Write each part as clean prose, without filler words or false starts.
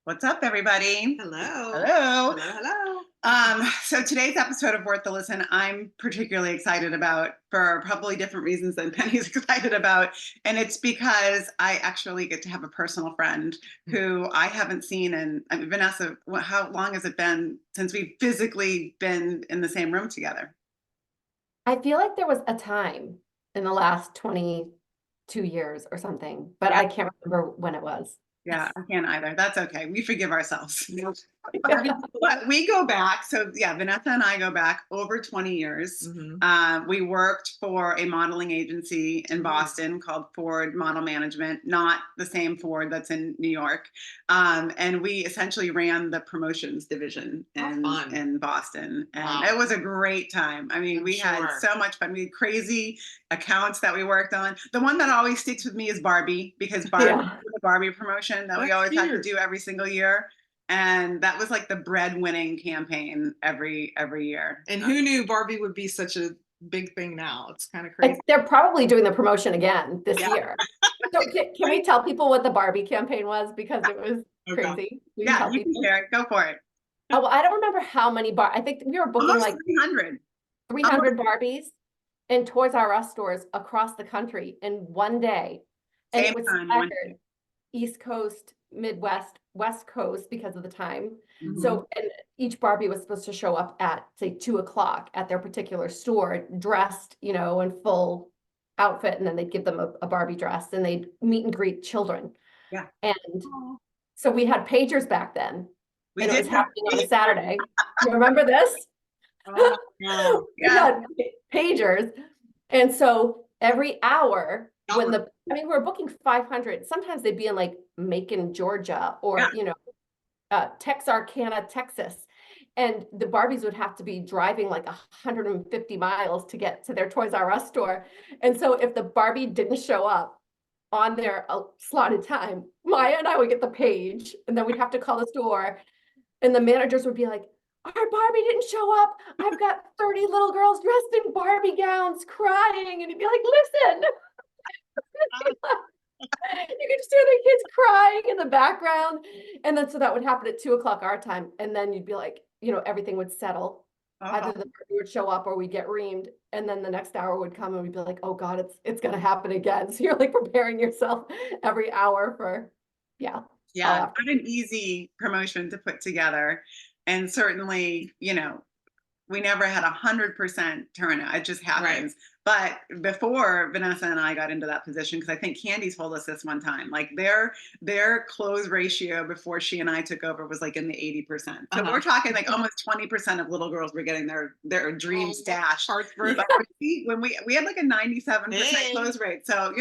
What's up, everybody? Hello. Hello. Hello, hello. So today's episode of Worth the Listen, I'm particularly excited about for probably different reasons than Penny's excited about. And it's because I actually get to have a personal friend who I haven't seen. And I mean, Vanessa, how long has it been since we've physically been in the same room together? I feel like there was a time in the last 22 years or something, but Yeah. I can't remember when it was. Yeah, I can't either. That's okay. We forgive ourselves. Yeah. But we go back. So yeah, Vanessa and I go back over 20 years. Mhm. We worked for a modeling agency in Mhm. Boston called Ford Model Management, not the same Ford that's in New York. And we essentially ran the promotions division Fun. in Boston. And Wow. it was a great time. I mean, I'm we had sure. so much fun. We had crazy accounts that we worked on. The one that always sticks with me is Barbie, because Barbie, Yeah. the Barbie promotion that we That's always had to cute. do every single year. And that was like the bread-winning campaign every year. And who knew Barbie would be such a big thing now? It's kind of crazy. They're probably doing the promotion again this Yeah. year. So can we tell people what the Barbie campaign was? Because it was Okay. crazy. We Yeah, tell you can people. share it. Go for it. Oh, well, I don't remember how many I think we were booking Almost like 300. 300 Barbies in Toys R Us stores across the country in one day. And Same it was time, staggered. East Coast, Midwest, West Coast because of the time. Mhm. So, and each Barbie was supposed to show up at, say, 2 o'clock at their particular store, dressed, in full outfit, and then they'd give them a Barbie dress and they'd meet and greet children. Yeah. And Aw. so we had pagers back then, We and it did was have happening on a Saturday. You remember this? Oh, no. We Yeah. had pagers. And so every hour Y'all when were- we were booking 500, sometimes they'd be in like Macon, Georgia, or, Texarkana, Texas. And the Barbies would have to be driving like 150 miles to get to their Toys R Us store. And so if the Barbie didn't show up on their slotted time, Maya and I would get the page, and then we'd have to call the store, and the managers would be like, our Barbie didn't show up. I've got 30 little girls dressed in Barbie gowns crying. And he'd be like, listen. You could just hear the kids crying in the background. And then so that would happen at 2 o'clock our time. And then you'd be like, everything would settle. Either the Barbie would show up or we'd get reamed. And then the next hour would come and we'd be like, oh God, it's gonna happen again. So you're like preparing yourself every hour for, yeah. Yeah, not an easy promotion to put together. And certainly, we never had 100% turnout. It just happens. But before Vanessa and I got into that position, because I think Candy told us this one time, like their close ratio before she and I took over was like in the 80%. So we're talking like almost 20% of little girls were getting their dream stash. But when we had like a 97% close rate. So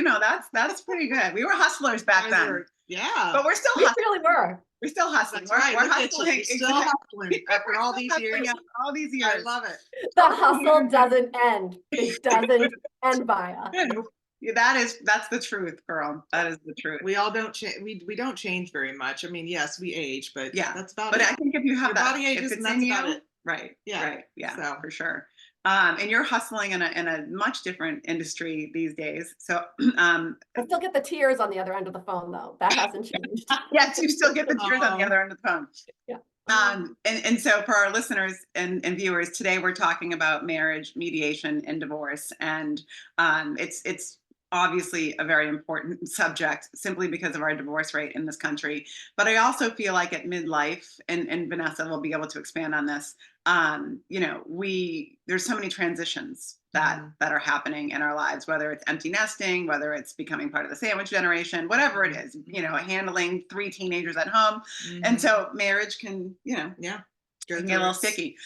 that's pretty good. We were hustlers back then. Yeah. But we're still We hustling. really were. We're still hustling. That's right. We're Look at you. hustling. You're still hustling after all these years. All these years. I love it. The hustle doesn't end. It doesn't end, Maya. Yeah, that's the truth, girl. That is the truth. We all don't change. We don't change very much. I mean, yes, we age, but Yeah, that's about but it. I think if you have Your that, body if ages, it's and that's in about you, it. right? Yeah. Right. Yeah, So. for sure. And you're hustling in a much different industry these days. So I still get the tears on the other end of the phone, though. That hasn't changed. yes, you still get the tears on the other end of the phone. Yeah. And so for our listeners and viewers, today we're talking about marriage, mediation, and divorce. And it's obviously a very important subject simply because of our divorce rate in this country. But I also feel like at midlife, and Vanessa will be able to expand on this, there's so many transitions that are happening in our lives, whether it's empty nesting, whether it's becoming part of the sandwich generation, whatever it is, handling 3 teenagers at home. And so marriage can, can get a little sticky.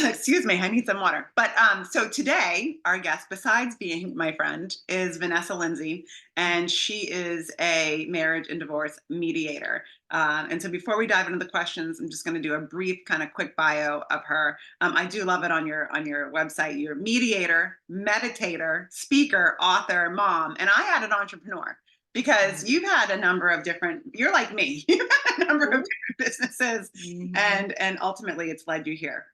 Excuse me, I need some water. But so today, our guest, besides being my friend, is Vanessa Linsey, and she is a marriage and divorce mediator. And so before we dive into the questions, I'm just going to do a brief kind of quick bio of her. I do love it on your website. You're mediator, meditator, speaker, author, mom, and I had an entrepreneur. Because you've had a number of different, you're like me, you've had a number of different businesses, and ultimately it's led you here.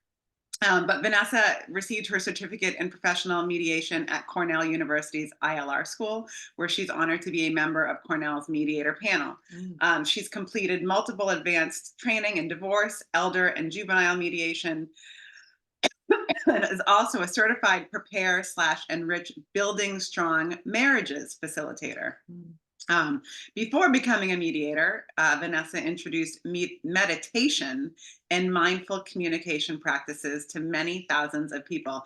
But Vanessa received her certificate in professional mediation at Cornell University's ILR school, where she's honored to be a member of Cornell's mediator panel. She's completed multiple advanced training in divorce, elder, and juvenile mediation, and is also a certified prepare/enrich building strong marriages facilitator. Before becoming a mediator, Vanessa introduced meditation and mindful communication practices to many thousands of people.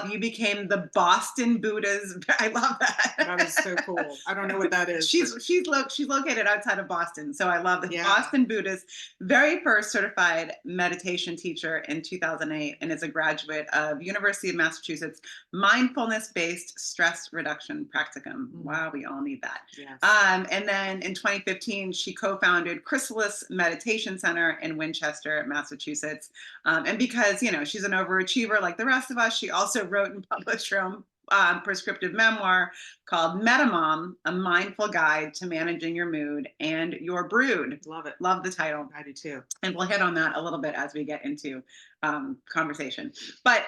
You became the Boston Buddha's. I love that. That is so cool. I don't know what that is. She's located outside of Boston, so I love the Boston Buddha's very first certified meditation teacher in 2008, and is a graduate of University of Massachusetts mindfulness-based stress reduction practicum. Wow, we all need that. Yes. And then in 2015, she co-founded Chrysalis Meditation Center in Winchester, Massachusetts. And because, she's an overachiever like the rest of us, she also wrote and published her own prescriptive memoir called Metamom, A Mindful Guide to Managing Your Mood and Your Brood. Love it. Love the title. I do too. And we'll hit on that a little bit as we get into conversation. But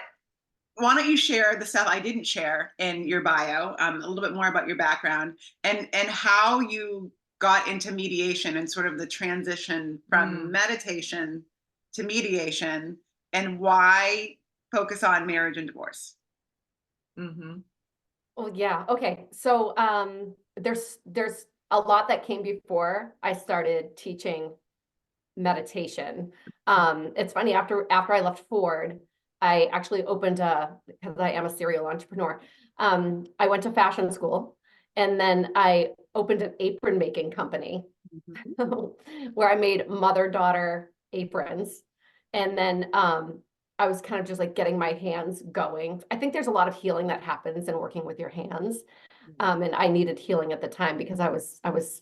why don't you share the stuff I didn't share in your bio, a little bit more about your background and how you got into mediation and sort of the transition from meditation to mediation, and why focus on marriage and divorce? Well, yeah. Okay. So there's a lot that came before I started teaching meditation. It's funny, after I left Ford, I actually opened because I am a serial entrepreneur. I went to fashion school, and then I opened an apron making company where I made mother-daughter aprons. And then I was kind of just like getting my hands going. I think there's a lot of healing that happens in working with your hands. And I needed healing at the time because I was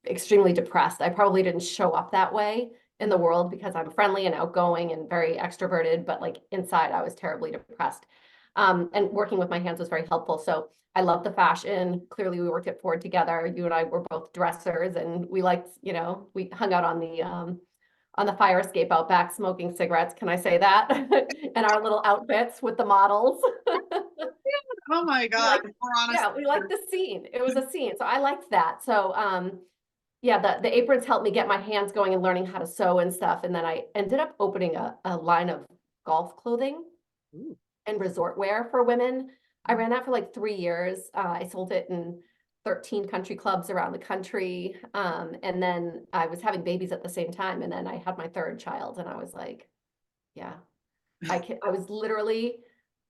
extremely depressed. I probably didn't show up that way in the world because I'm friendly and outgoing and very extroverted, but like inside I was terribly depressed. And working with my hands was very helpful. So I love the fashion. Clearly we worked at Ford together. You and I were both dressers, and we liked, we hung out on the fire escape out back smoking cigarettes. Can I say that? And our little outfits with the models. Oh my God. Yeah, we liked the scene. It was a scene. So I liked that. So yeah, the aprons helped me get my hands going and learning how to sew and stuff. And then I ended up opening a line of golf clothing and resort wear for women. I ran that for like 3 years. I sold it in 13 country clubs around the country. And then I was having babies at the same time. And then I had my third child, and I was like, yeah, I was literally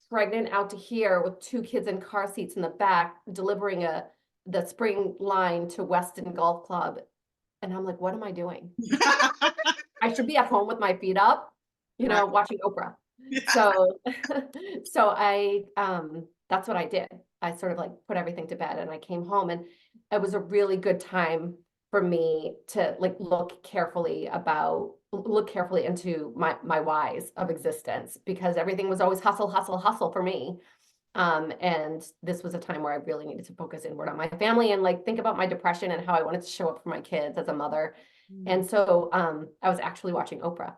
pregnant out to here with 2 kids in car seats in the back, delivering the spring line to Weston Golf Club. And I'm like, what am I doing? I should be at home with my feet up, watching Oprah. Yeah. So I, that's what I did. I sort of like put everything to bed, and I came home, and it was a really good time for me to like look carefully into my whys of existence, because everything was always hustle, hustle, hustle for me. And this was a time where I really needed to focus inward on my family and like think about my depression and how I wanted to show up for my kids as a mother. And so I was actually watching Oprah.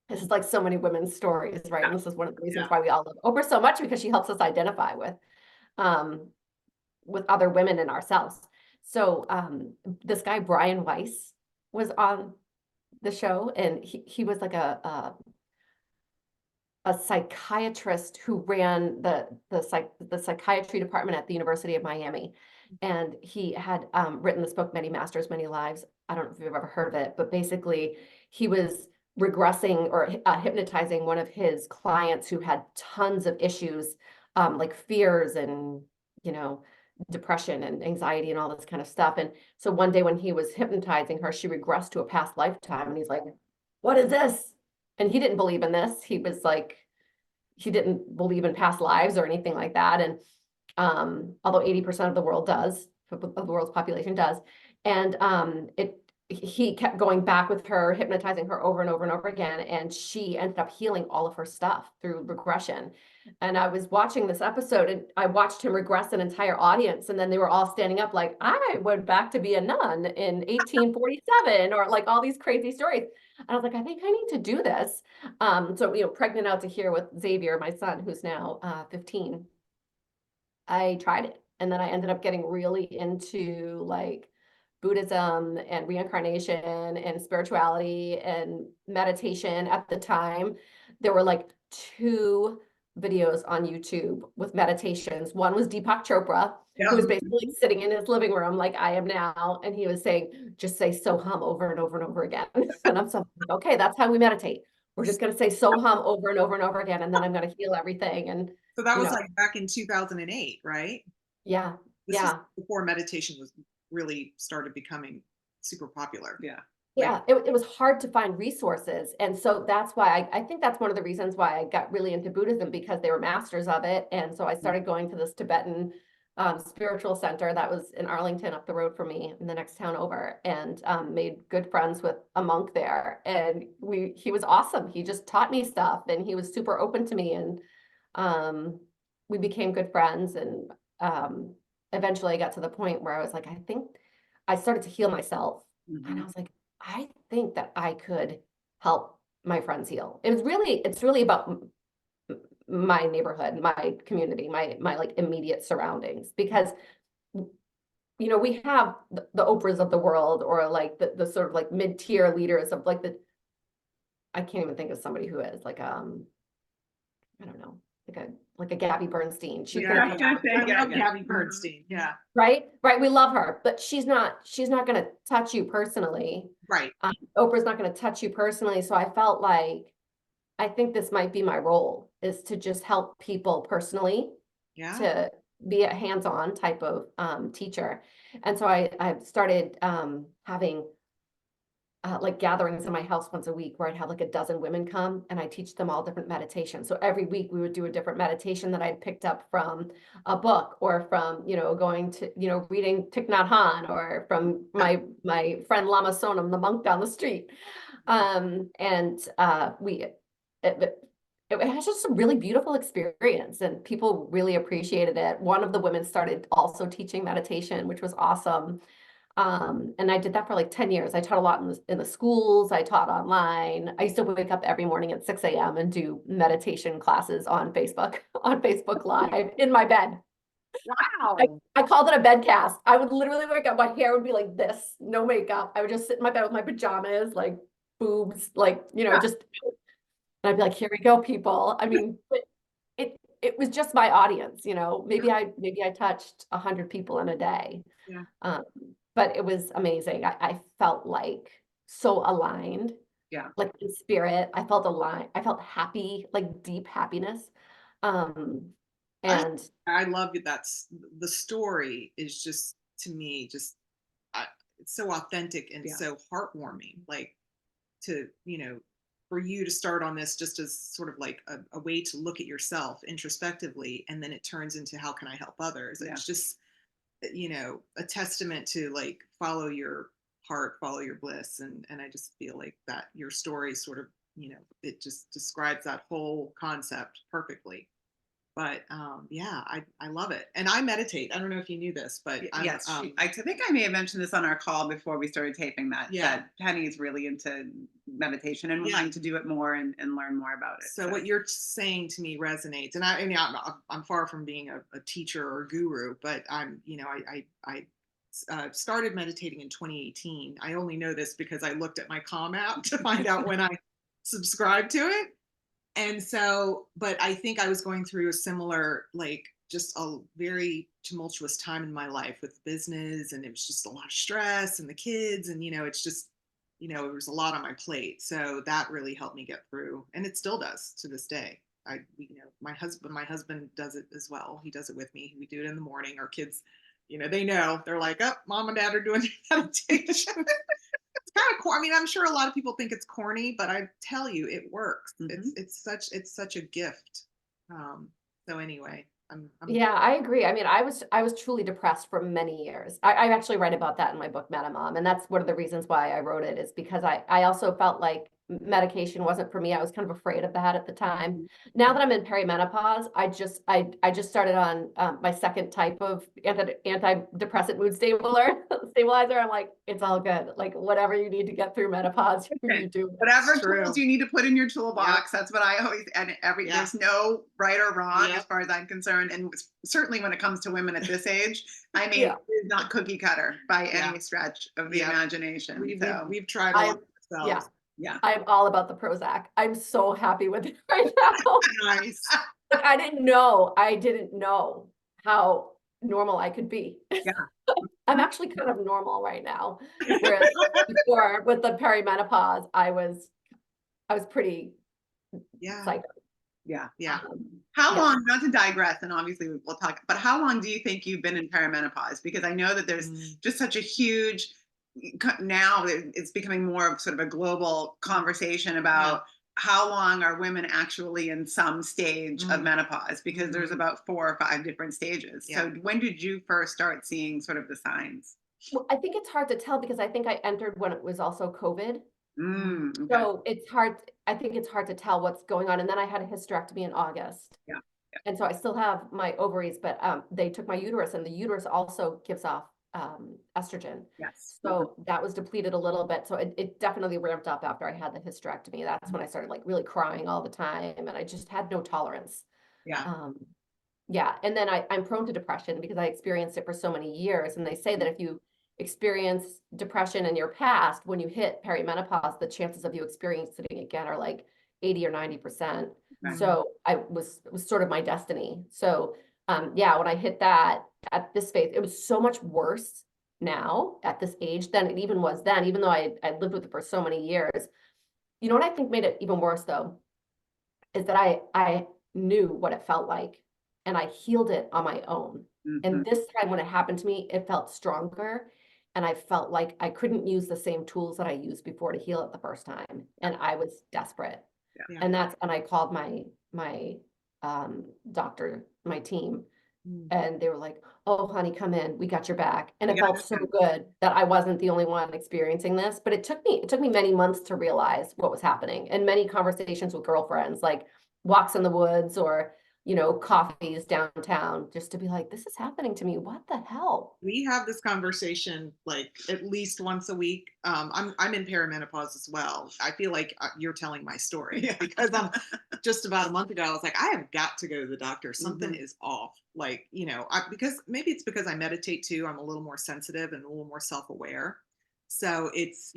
This is like so many women's stories, right? And this is one of the reasons why we all love Oprah so much, because she helps us identify with other women and ourselves. So this guy, Brian Weiss, was on the show, and he was like a psychiatrist who ran the psychiatry department at the University of Miami. And he had written this book, Many Masters, Many Lives. I don't know if you've ever heard of it, but basically he was regressing or hypnotizing one of his clients who had tons of issues, like fears and, depression and anxiety and all this kind of stuff. And so one day when he was hypnotizing her, she regressed to a past lifetime, and he's like, what is this? And he didn't believe in this. He was like, he didn't believe in past lives or anything like that. And although 80% of the world does, of the world's population does. And he kept going back with her, hypnotizing her over and over and over again. And she ended up healing all of her stuff through regression. And I was watching this episode and I watched him regress an entire audience. And then they were all standing up like, I went back to be a nun in 1847, or like all these crazy stories. And I was like, I think I need to do this. So, pregnant out to here with Xavier, my son, who's now 15. I tried it. And then I ended up getting really into like Buddhism and reincarnation and spirituality and meditation. At the time, there were like 2 videos on YouTube with meditations. One was Deepak Chopra, who was basically sitting in his living room like I am now, and he was saying, just say so hum over and over and over again. And I'm so like, okay, that's how we meditate. We're just going to say so hum over and over and over again, and then I'm going to heal everything. And So that was like back in 2008, right? yeah, This yeah. is before meditation was really started becoming super popular. Yeah, it was hard to find resources. And so that's why I think that's one of the reasons why I got really into Buddhism, because they were masters of it. And so I started going to this Tibetan spiritual center that was in Arlington up the road from me in the next town over, and made good friends with a monk there. And he was awesome. He just taught me stuff and he was super open to me. And we became good friends. And eventually I got to the point where I was like, I think I started to heal myself. And I was like, I think that I could help my friends heal. It's really about my neighborhood, my community, my like immediate surroundings, because we have the Oprahs of the world, or like the sort of like mid-tier leaders of like I can't even think of somebody who is like I don't know, like a Gabby Bernstein. She could have I love Gabby Bernstein. Yeah. Right. We love her, but she's not going to touch you personally. Right. Oprah's not going to touch you personally. So I felt like, I think this might be my role, is to just help people personally, to be a hands-on type of teacher. And so I've started having like gatherings in my house once a week, where I'd have like 12 women come and I teach them all different meditations. So every week we would do a different meditation that I'd picked up from a book, or from, going to, reading Thich Nhat Hanh, or from my friend Lama Sonam, the monk down the street. It was just a really beautiful experience, and people really appreciated it. One of the women started also teaching meditation, which was awesome. And I did that for like 10 years. I taught a lot in the schools. I taught online. I used to wake up every morning at 6 a.m. and do meditation classes on Facebook, on Facebook Live in my bed. Wow. I called it a bedcast. I would literally wake up, my hair would be like this, no makeup. I would just sit in my bed with my pajamas, like boobs, like, just, and I'd be like, here we go, people. I mean, it was just my audience, maybe I touched 100 people in a day. But it was amazing. I felt like so aligned. Like in spirit, I felt aligned. I felt happy, like deep happiness. And I love it. That's the story is just, to me, just it's so authentic and so heartwarming. Like to, for you to start on this just as sort of like a way to look at yourself introspectively, and then it turns into how can I help others? It's just, a testament to like follow your heart, follow your bliss. And I just feel like that your story sort of, it just describes that whole concept perfectly. But I love it. And I meditate. I don't know if you knew this, but yes, I think I may have mentioned this on our call before we started taping, that Penny is really into meditation and wanting to do it more and learn more about it. So what you're saying to me resonates. And I'm far from being a teacher or guru, but I started meditating in 2018. I only know this because I looked at my Calm app to find out when I subscribed to it. And so, but I think I was going through a similar, like, just a very tumultuous time in my life with business, and it was just a lot of stress and the kids, and, it's just, there was a lot on my plate. So that really helped me get through, and it still does to this day. My husband does it as well. He does it with me. We do it in the morning. Our kids, they know, they're like, oh, mom and dad are doing meditation. It's kind of, I mean, I'm sure a lot of people think it's corny, but I tell you, it works. It's such a gift. So anyway, Yeah, I agree. I mean, I was truly depressed for many years. I actually write about that in my book, Meta Mom, and that's one of the reasons why I wrote it, is because I also felt like medication wasn't for me. I was kind of afraid of that at the time. Now that I'm in perimenopause, I just started on my second type of antidepressant mood stabilizer. I'm like, it's all good. Like whatever you need to get through menopause, you do. Whatever True. tools you need to put in your toolbox, that's what I always, and there's no right or wrong as far as I'm concerned. And certainly when it comes to women at this age, I mean, it's not cookie cutter by any stretch of the imagination. We've tried a lot ourselves. Yeah. I'm all about the Prozac. I'm so happy with it right now. Nice. Like I didn't know how normal I could be. Yeah. I'm actually kind of normal right now. Whereas before with the perimenopause, I was pretty psycho. Yeah. How long, not to digress, and obviously we'll talk, but how long do you think you've been in perimenopause? Because I know that there's just such a huge, now it's becoming more of sort of a global conversation about how long are women actually in some stage of menopause, because there's about 4 or 5 different stages. So when did you first start seeing sort of the signs? Well, I think it's hard to tell because I think I entered when it was also COVID. Okay. So I think it's hard to tell what's going on. And then I had a hysterectomy in August. And so I still have my ovaries, but they took my uterus, and the uterus also gives off estrogen. So that was depleted a little bit. So it definitely ramped up after I had the hysterectomy. That's when I started like really crying all the time, and I just had no tolerance. And then I'm prone to depression because I experienced it for so many years. And they say that if you experience depression in your past, when you hit perimenopause, the chances of you experiencing it again are like 80 or 90%. So it was sort of my destiny. So when I hit that at this phase, it was so much worse now at this age than it even was then, even though I lived with it for so many years. You know what I think made it even worse though, is that I knew what it felt like, and I healed it on my own. And this time when it happened to me, it felt stronger. And I felt like I couldn't use the same tools that I used before to heal it the first time. And I was desperate. And I called my doctor, my team, and they were like, "Oh, honey, come in. We got your back." And it felt so good that I wasn't the only one experiencing this. But it took me many months to realize what was happening, and many conversations with girlfriends, like walks in the woods or coffees downtown, just to be like, this is happening to me. What the hell? We have this conversation like at least once a week. I'm in perimenopause as well. I feel like you're telling my story because just about a month ago, I was like, I have got to go to the doctor. Something is off. Like, because maybe it's because I meditate too. I'm a little more sensitive and a little more self-aware. So it's,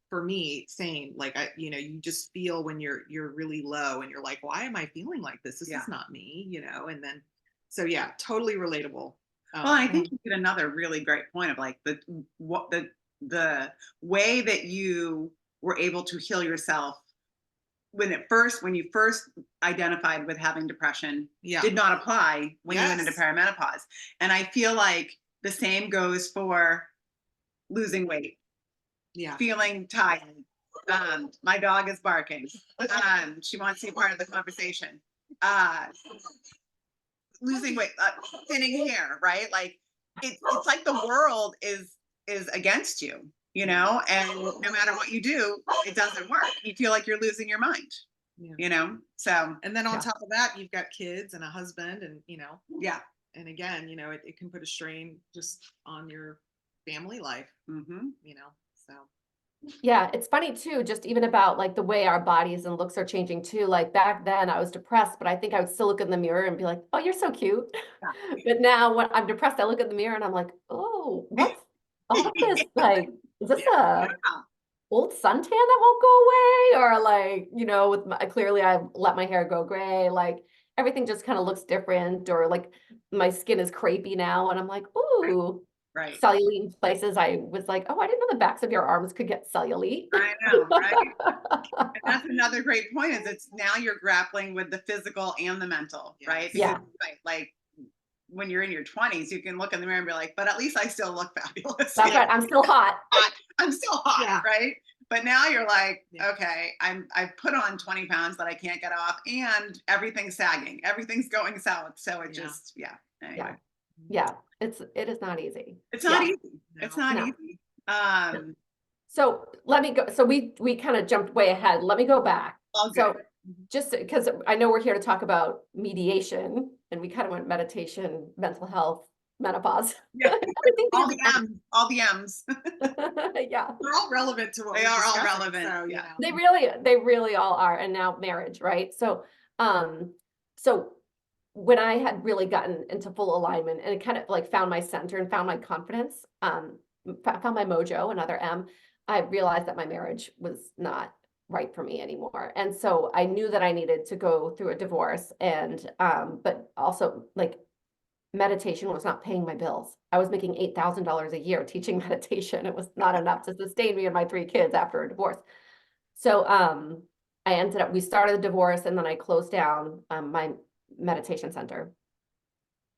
for me, same, like, you just feel when you're really low and you're like, why am I feeling like this? This is not me, and then, so yeah, totally relatable. Well, I think you did another really great point of like the way that you were able to heal yourself when you first identified with having depression did not apply when you went into perimenopause. And I feel like the same goes for losing weight, feeling tired. My dog is barking. She wants to be part of the conversation. Losing weight, thinning hair, right? Like it's like the world is against you, and no matter what you do, it doesn't work. You feel like you're losing your mind, So, and then on top of that, you've got kids and a husband, and and again, it can put a strain just on your family life, so. Yeah, it's funny too, just even about like the way our bodies and looks are changing too. Like back then I was depressed, but I think I would still look in the mirror and be like, oh, you're so cute. But now when I'm depressed, I look in the mirror and I'm like, oh, what's all this? Like, is this a old suntan that won't go away? Or like, with clearly I've let my hair go gray. Like everything just kind of looks different, or like my skin is crepey now. And I'm like, ooh. Right. Cellulite in places. I was like, oh, I didn't know the backs of your arms could get cellulite. I know, right? And that's another great point, is it's now you're grappling with the physical and the mental, right? Because, like when you're in your 20s, you can look in the mirror and be like, but at least I still look fabulous. That's right. I'm still hot. I'm still hot, right? But now you're like, Yeah. okay, I've put on 20 pounds that I can't get off, and everything's sagging, everything's going south. So it Yeah. just, anyway. Yeah. Yeah, it is not easy. It's not Yeah. easy. It's No. not No. easy. So let me go. So we kind of jumped way ahead. Let me go back. All So good. just because I know we're here to talk about mediation, and we kind of went meditation, mental health, menopause. Yeah. Everything All we the M's, all the M's. yeah. They're all relevant to what They we're are all discussing, relevant, so, yeah. They really all are. And now marriage, right? So so when I had really gotten into full alignment and it kind of like found my center and found my confidence, found my mojo, another M, I realized that my marriage was not right for me anymore. And so I knew that I needed to go through a divorce, and but also like meditation was not paying my bills. I was making $8,000 a year teaching meditation. It was not enough to sustain me and my 3 kids after a divorce. So we started the divorce, and then I closed down my meditation center.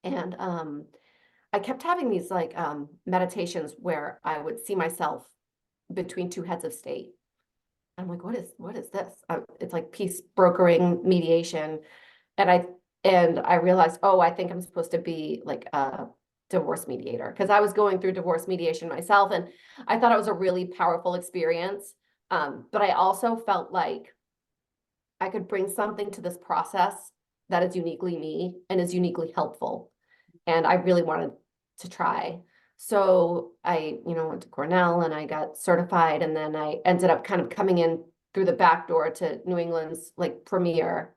And I kept having these like meditations where I would see myself between 2 heads of state. I'm like, what is this? It's like peace brokering, mediation. And I realized, oh, I think I'm supposed to be like a divorce mediator, because I was going through divorce mediation myself, and I thought it was a really powerful experience. But I also felt like I could bring something to this process that is uniquely me and is uniquely helpful. And I really wanted to try. So I, went to Cornell and I got certified, and then I ended up kind of coming in through the back door to New England's like premier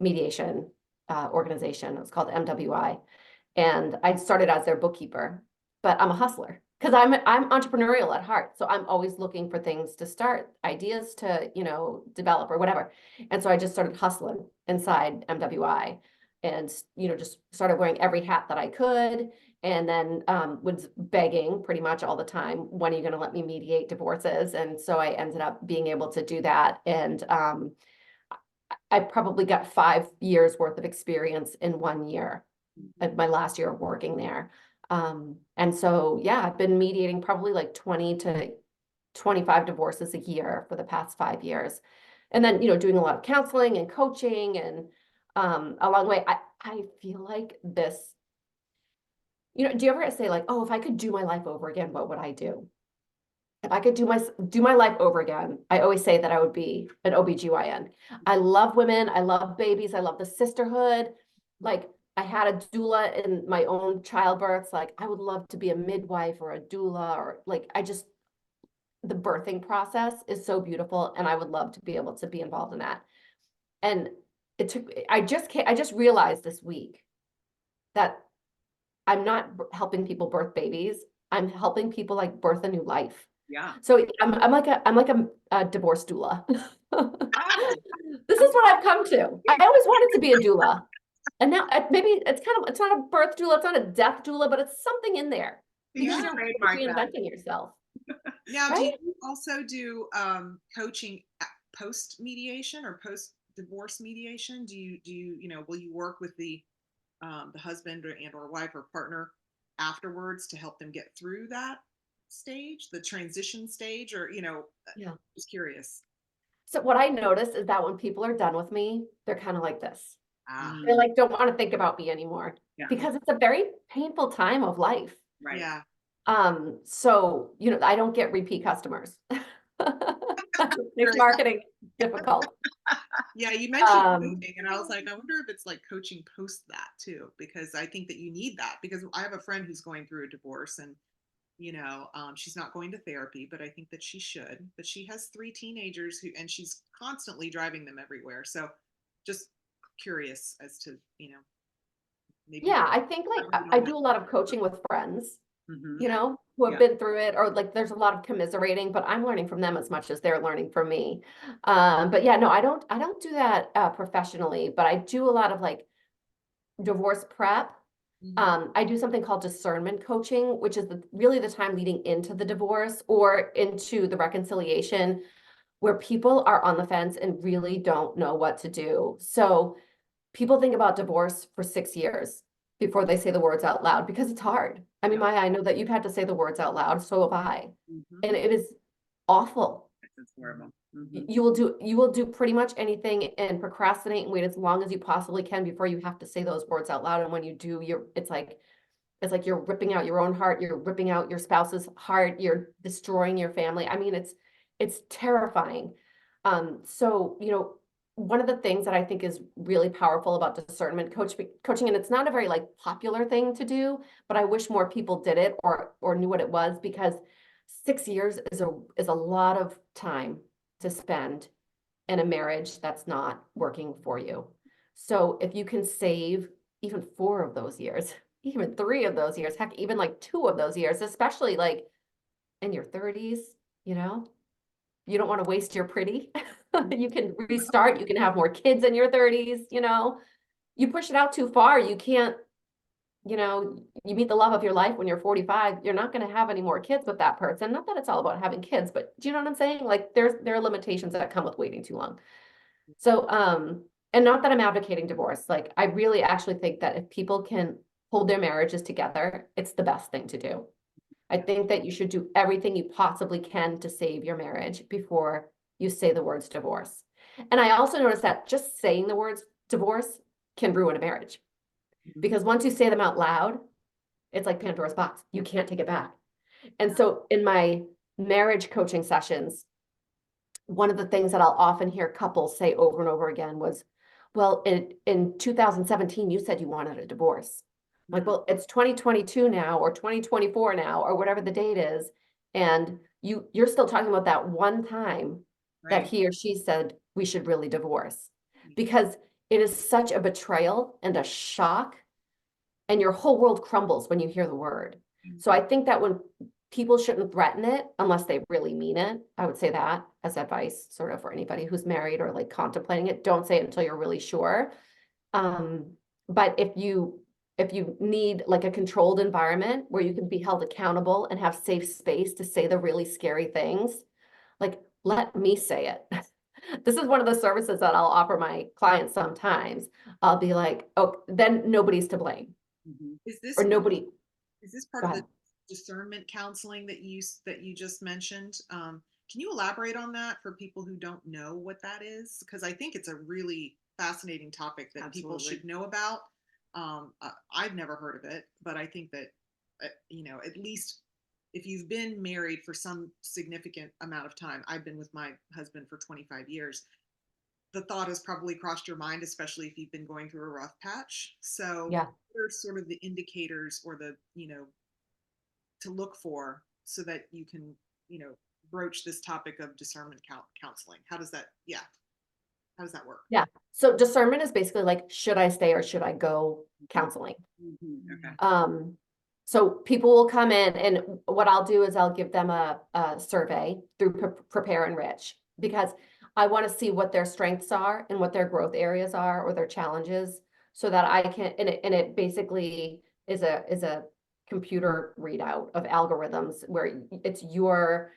mediation organization. It was called MWI. And I started as their bookkeeper, but I'm a hustler because I'm entrepreneurial at heart. So I'm always looking for things to start, ideas to, develop or whatever. And so I just started hustling inside MWI, and, just started wearing every hat that I could. And then was begging pretty much all the time, when are you going to let me mediate divorces? And so I ended up being able to do that. And I probably got 5 years worth of experience in 1 year, at my last year of working there. And so, yeah, I've been mediating probably like 20 to 25 divorces a year for the past 5 years. And then, doing a lot of counseling and coaching, and along the way, I feel like this, do you ever say like, oh, if I could do my life over again, what would I do? If I could do my life over again, I always say that I would be an OBGYN. I love women. I love babies. I love the sisterhood. Like, I had a doula in my own childbirths. Like, I would love to be a midwife or a doula, or like, the birthing process is so beautiful, and I would love to be able to be involved in that. And I just realized this week that I'm not helping people birth babies. I'm helping people like birth a new life. Yeah. So I'm like a divorce doula. This is what I've come to. I always wanted to be a doula. And now maybe it's not a birth doula, it's not a death doula, but it's something in there. You Because should you're trademark that. reinventing yourself. Now, Right? do you also do coaching post mediation or post divorce mediation? Do you will you work with the husband or wife or partner afterwards to help them get through that stage, the transition stage, or Yeah. just curious. So what I notice is that when people are done with me, they're kind of like this. Ah, They like don't want to think about me anymore, Yeah. because it's a very painful time of life. Right. yeah. So, I don't get repeat customers. Makes marketing difficult. Yeah, you mentioned Um, coaching, and I was like, I wonder if it's like coaching post that too, because I think that you need that. Because I have a friend who's going through a divorce, and she's not going to therapy, but I think that she should. But she has 3 teenagers and she's constantly driving them everywhere. So, just curious as to maybe. Yeah, I think like I do a lot of coaching with friends, Mhm. who have Yeah. been through it, or like there's a lot of commiserating, but I'm learning from them as much as they're learning from me. But yeah, no, I don't do that professionally, but I do a lot of like divorce prep. Mhm. I do something called discernment coaching, which is really the time leading into the divorce or into the reconciliation, where people are on the fence and really don't know what to do. So people think about divorce for 6 years before they say the words out loud, because it's hard. I mean, Yeah. Maya, I know that you've had to say the words out loud, so have I. Mhm. And it is awful. it's horrible. You will do pretty much anything and procrastinate and wait as long as you possibly can before you have to say those words out loud. And when you do, it's like you're ripping out your own heart, you're ripping out your spouse's heart, you're destroying your family. I mean, it's terrifying. So, one of the things that I think is really powerful about discernment coaching, and it's not a very like popular thing to do, but I wish more people did it or knew what it was, because 6 years is a lot of time to spend in a marriage that's not working for you. So if you can save even 4 of those years, even 3 of those years, heck, even like 2 of those years, especially like in your 30s, you don't want to waste your pretty. You can restart, you can have more kids in your 30s, you push it out too far, you can't, you meet the love of your life when you're 45, you're not going to have any more kids with that person. Not that it's all about having kids, but do you know what I'm saying? Like there are limitations that come with waiting too long. So, and not that I'm advocating divorce. Like I really actually think that if people can hold their marriages together, it's the best thing to do. I think that you should do everything you possibly can to save your marriage before you say the words divorce. And I also noticed that just saying the words divorce can ruin a marriage, because once you say them out loud, it's like Pandora's box. You can't take it back. And so in my marriage coaching sessions, one of the things that I'll often hear couples say over and over again was, well, in 2017, you said you wanted a divorce. Like, well, it's 2022 now, or 2024 now, or whatever the date is. And you're still talking about that one time that he or she said we should really divorce, because it is such a betrayal and a shock, and your whole world crumbles when you hear the word. So I think that when people shouldn't threaten it unless they really mean it. I would say that as advice, sort of, for anybody who's married or like contemplating it. Don't say it until you're really sure. But if you need like a controlled environment where you can be held accountable and have safe space to say the really scary things, like, let me say it. This is one of the services that I'll offer my clients sometimes. I'll be like, oh, then nobody's to blame. Is this Or nobody. Is this part of the discernment counseling that you just mentioned? Can you elaborate on that for people who don't know what that is? Because I think it's a really fascinating topic that people should know about. I've never heard of it, but I think that, at least if you've been married for some significant amount of time, I've been with my husband for 25 years, the thought has probably crossed your mind, especially if you've been going through a rough patch. So Yeah. what are sort of the indicators or the, to look for so that you can, broach this topic of discernment counseling? How does that work? Yeah. So discernment is basically like, should I stay or should I go counseling? Okay. So people will come in, and what I'll do is I'll give them a survey through Prepare Enrich, because I want to see what their strengths are and what their growth areas are, or their challenges, so that I can, and it basically is a computer readout of algorithms where it's your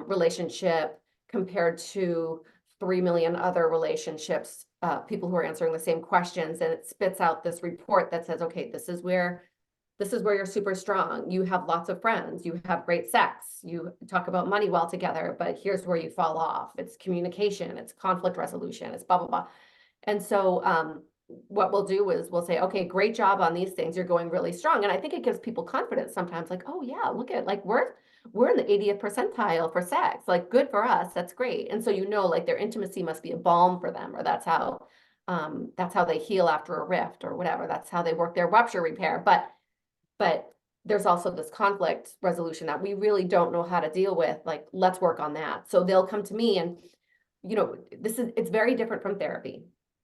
relationship compared to 3 million other relationships, people who are answering the same questions, and it spits out this report that says, okay, this is where you're super strong. You have lots of friends, you have great sex, you talk about money well together, but here's where you fall off. It's communication, it's conflict resolution, it's blah, blah, blah. And so what we'll do is we'll say, okay, great job on these things. You're going really strong. And I think it gives people confidence sometimes, like, oh yeah, look at, like, we're in the 80th percentile for sex, like, good for us. That's great. And so, like, their intimacy must be a balm for them, or that's how they heal after a rift or whatever. That's how they work their rupture repair. But there's also this conflict resolution that we really don't know how to deal with. Like, let's work on that. So they'll come to me, and, it's very different from therapy.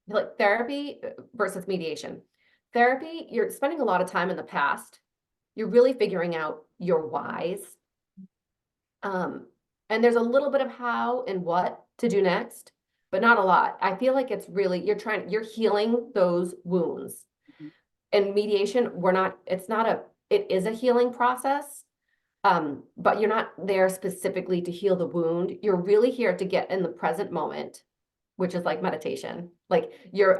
Like, therapy versus mediation. Therapy, you're spending a lot of time in the past. You're really figuring out your whys. And there's a little bit of how and what to do next, but not a lot. I feel like it's really, you're healing those wounds. And mediation, it is a healing process, but you're not there specifically to heal the wound. You're really here to get in the present moment, which is like meditation. Like,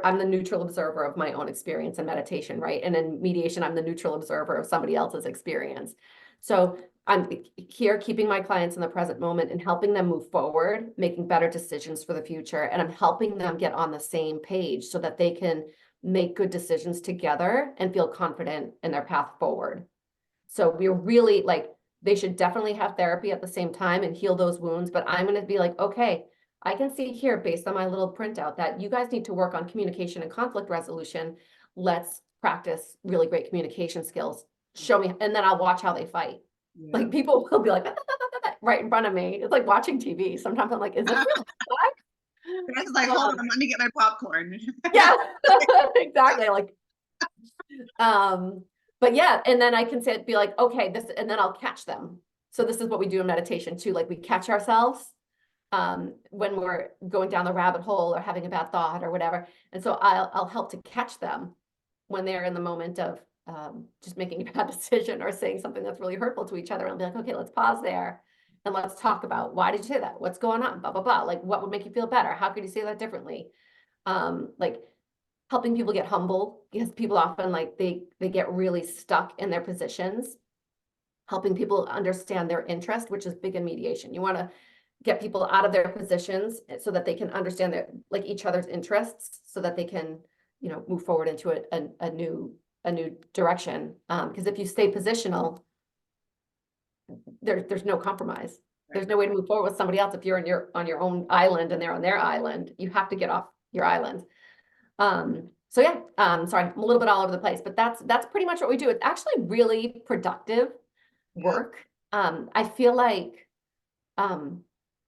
I'm the neutral observer of my own experience in meditation, right? And in mediation, I'm the neutral observer of somebody else's experience. So I'm here keeping my clients in the present moment and helping them move forward, making better decisions for the future. And I'm helping them get on the same page so that they can make good decisions together and feel confident in their path forward. So we're really like, they should definitely have therapy at the same time and heal those wounds. But I'm going to be like, okay, I can see here based on my little printout that you guys need to work on communication and conflict resolution. Let's practice really great communication skills. Show me, and then I'll watch how they fight. Yeah. Like people will be like right in front of me. It's like watching TV. Sometimes I'm like, is this real life? And it's like, hold on, let me get my popcorn. Yeah, exactly. Like, but yeah, and then I can say, be like, okay, this, and then I'll catch them. So this is what we do in meditation too. Like we catch ourselves when we're going down the rabbit hole or having a bad thought or whatever. And so I'll help to catch them when they're in the moment of just making a bad decision or saying something that's really hurtful to each other. And I'll be like, okay, let's pause there and let's talk about, why did you say that? What's going on? Blah, blah, blah. Like, what would make you feel better? How could you say that differently? Like helping people get humble, because people often like, they get really stuck in their positions. Helping people understand their interest, which is big in mediation. You want to get people out of their positions so that they can understand their, like each other's interests, so that they can, you know, move forward into a new direction. Because if you stay positional, there's no compromise. There's no way to move forward with somebody else if you're on your own island and they're on their island. You have to get off your island. So yeah, sorry, I'm a little bit all over the place, but that's pretty much what we do. It's actually really productive work. I feel like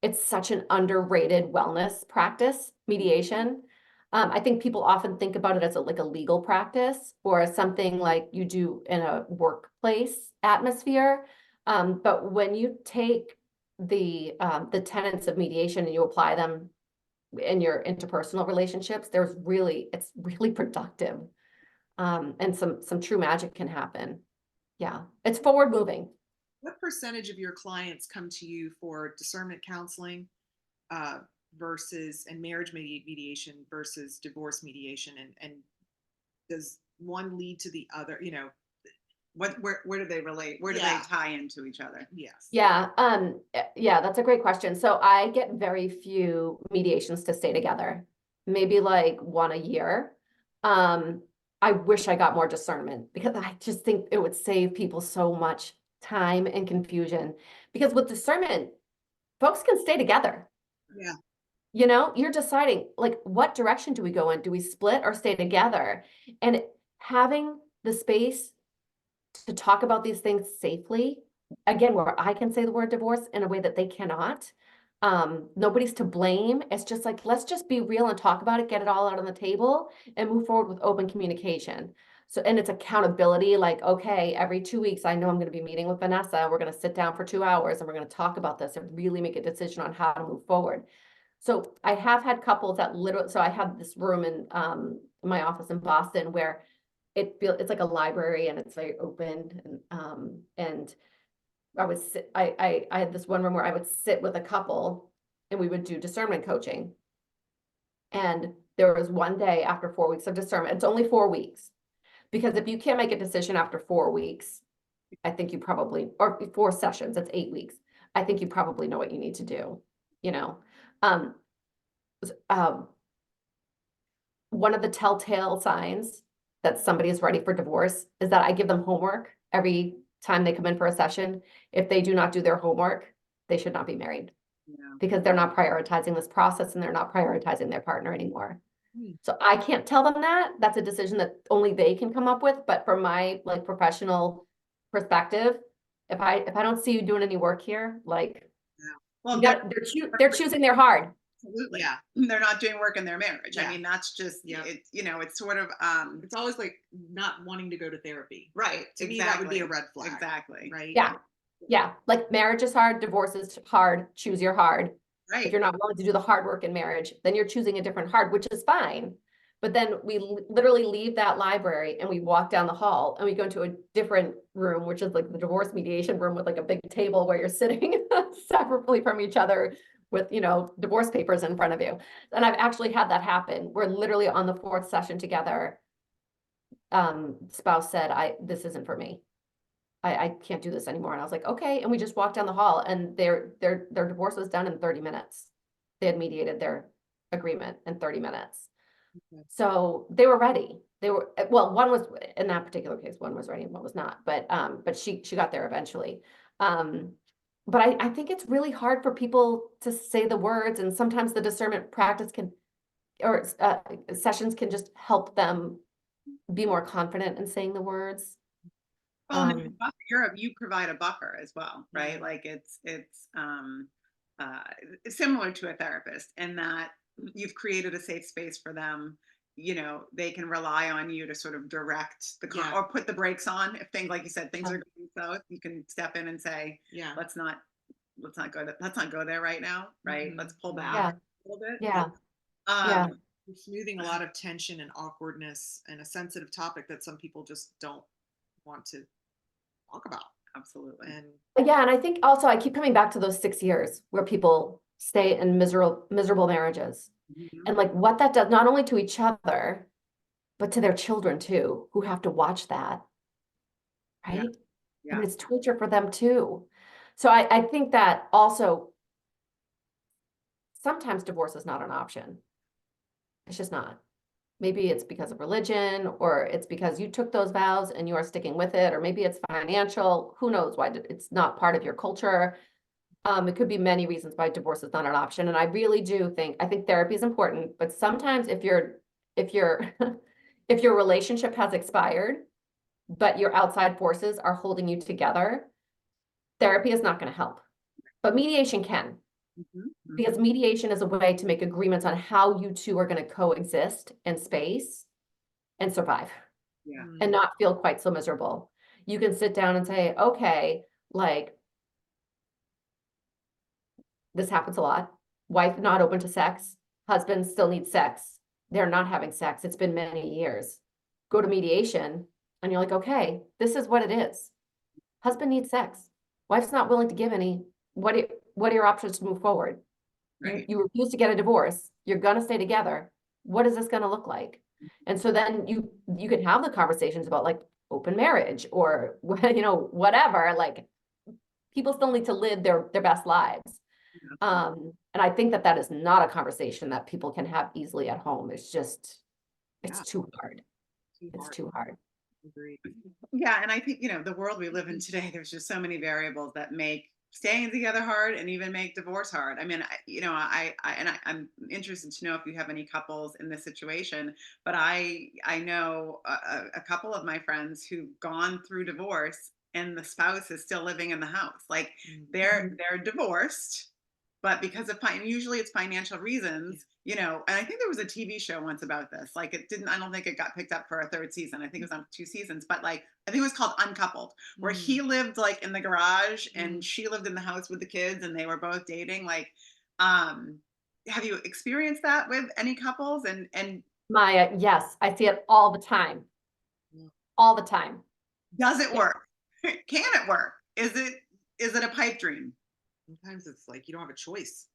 it's such an underrated wellness practice, mediation. I think people often think about it as like a legal practice or something like you do in a workplace atmosphere. But when you take the tenets of mediation and you apply them in your interpersonal relationships, it's really productive. And some true magic can happen. Yeah, it's forward moving. What percentage of your clients come to you for discernment counseling and marriage mediation versus divorce mediation? And does one lead to the other, you know? Where do they relate? Where do they Yeah. tie into each other? Yes. Yeah, yeah, that's a great question. So I get very few mediations to stay together, maybe like one a year. I wish I got more discernment because I just think it would save people so much time and confusion. Because with discernment, folks can stay together. Yeah. You know, you're deciding like, what direction do we go in? Do we split or stay together? And having the space to talk about these things safely, again, where I can say the word divorce in a way that they cannot. Nobody's to blame. It's just like, let's just be real and talk about it, get it all out on the table and move forward with open communication. So, and it's accountability, like, okay, every 2 weeks, I know I'm going to be meeting with Vanessa. We're going to sit down for 2 hours and we're going to talk about this and really make a decision on how to move forward. So I have had couples that literally, so I have this room in my office in Boston where it's like a library and it's very open and I would sit, I had this one room where I would sit with a couple and we would do discernment coaching. And there was one day after 4 weeks of discernment, it's only 4 weeks, because if you can't make a decision after 4 weeks, I think you probably, or 4 sessions, it's 8 weeks. I think you probably know what you need to do, you know. One of the telltale signs that somebody is ready for divorce is that I give them homework every time they come in for a session. If they do not do their homework, they should not be married. Yeah. Because they're not prioritizing this process and they're not prioritizing their partner anymore. So I can't tell them that. That's a decision that only they can come up with. But from my like professional perspective, if I don't see you doing any work here, like, Well, they're choosing their hard. absolutely. Yeah. They're not doing work in their marriage. Yeah. I mean, that's just, Yeah. it's sort of, It's always like not wanting to go to therapy. right. To me, that would be a red flag. Exactly. Right. Yeah. Yeah. Like marriage is hard. Divorce is hard. Choose your hard. Right. If you're not willing to do the hard work in marriage, then you're choosing a different hard, which is fine. But then we literally leave that library and we walk down the hall and we go into a different room, which is like the divorce mediation room with like a big table where you're sitting separately from each other with, you know, divorce papers in front of you. And I've actually had that happen. We're literally on the 4th session together. Spouse said, this isn't for me. I can't do this anymore. And I was like, okay. And we just walked down the hall and their divorce was done in 30 minutes. They had mediated their agreement in 30 minutes. Okay. So they were ready. They were, well, one was in that particular case, one was ready and one was not, but she got there eventually. But I think it's really hard for people to say the words, and sometimes the discernment practice can, or sessions can just help them be more confident in saying the words. Well, and then you provide a buffer as well, right? Yeah. Like uh, it's similar to a therapist in that you've created a safe space for them. You know, they can rely on you to sort of direct the Yeah. or put the brakes on if things, like you said, things Yeah. are going south. You can step in and say, Yeah. let's not go there right now, right? Let's pull back Yeah. a little bit. Yeah. Yeah. Um, Smoothing a lot of tension and awkwardness and a sensitive topic that some people just don't want to talk about. absolutely. And Yeah, and I think also I keep coming back to those 6 years where people stay in miserable marriages. Mhm. And like what that does not only to each other, but to their children too, who have to watch that, Yeah. right? I Yeah. mean, it's torture for them too. So I think that also sometimes divorce is not an option. It's just not. Maybe it's because of religion, or it's because you took those vows and you are sticking with it, or maybe it's financial. Who knows why it's not part of your culture. It could be many reasons why divorce is not an option. And I really do think, I think therapy is important, but sometimes if if your relationship has expired, but your outside forces are holding you together, therapy is not going to help. But mediation can, Mhm. because Mhm. mediation is a way to make agreements on how you two are going to coexist in space and survive Yeah. and not feel quite so miserable. You can sit down and say, okay, like, this happens a lot. Wife not open to sex, husband still needs sex. They're not having sex. It's been many years. Go to mediation and you're like, okay, this is what it is. Husband needs sex. Wife's not willing to give any. What are your options to move forward? Right. You refuse to get a divorce. You're gonna stay together. What is this gonna look like? And so then you can have the conversations about like open marriage or whatever. Like people still need to live their best lives. And I think that that is not a conversation that people can have easily at home. It's just, it's Yeah. too hard. too It's hard. too hard. Agreed. Yeah, and I think, the world we live in today, there's just so many variables that make staying together hard and even make divorce hard. I mean, I'm interested to know if you have any couples in this situation, but I know a couple of my friends who've gone through divorce and the spouse is still living in the house. Like they're divorced, but because of usually it's financial reasons, and I think there was a TV show once about this. Like I don't think it got picked up for a third season. I think it was on 2 seasons, but like I think it was called Uncoupled, where he lived like in the garage and she lived in the house with the kids and they were both dating. Like, have you experienced that with any couples? And Maya, yes, I see it all the time. Yeah. All the time. does it Yeah. work? Can it work? Is it a pipe dream? Sometimes it's like you don't have a choice.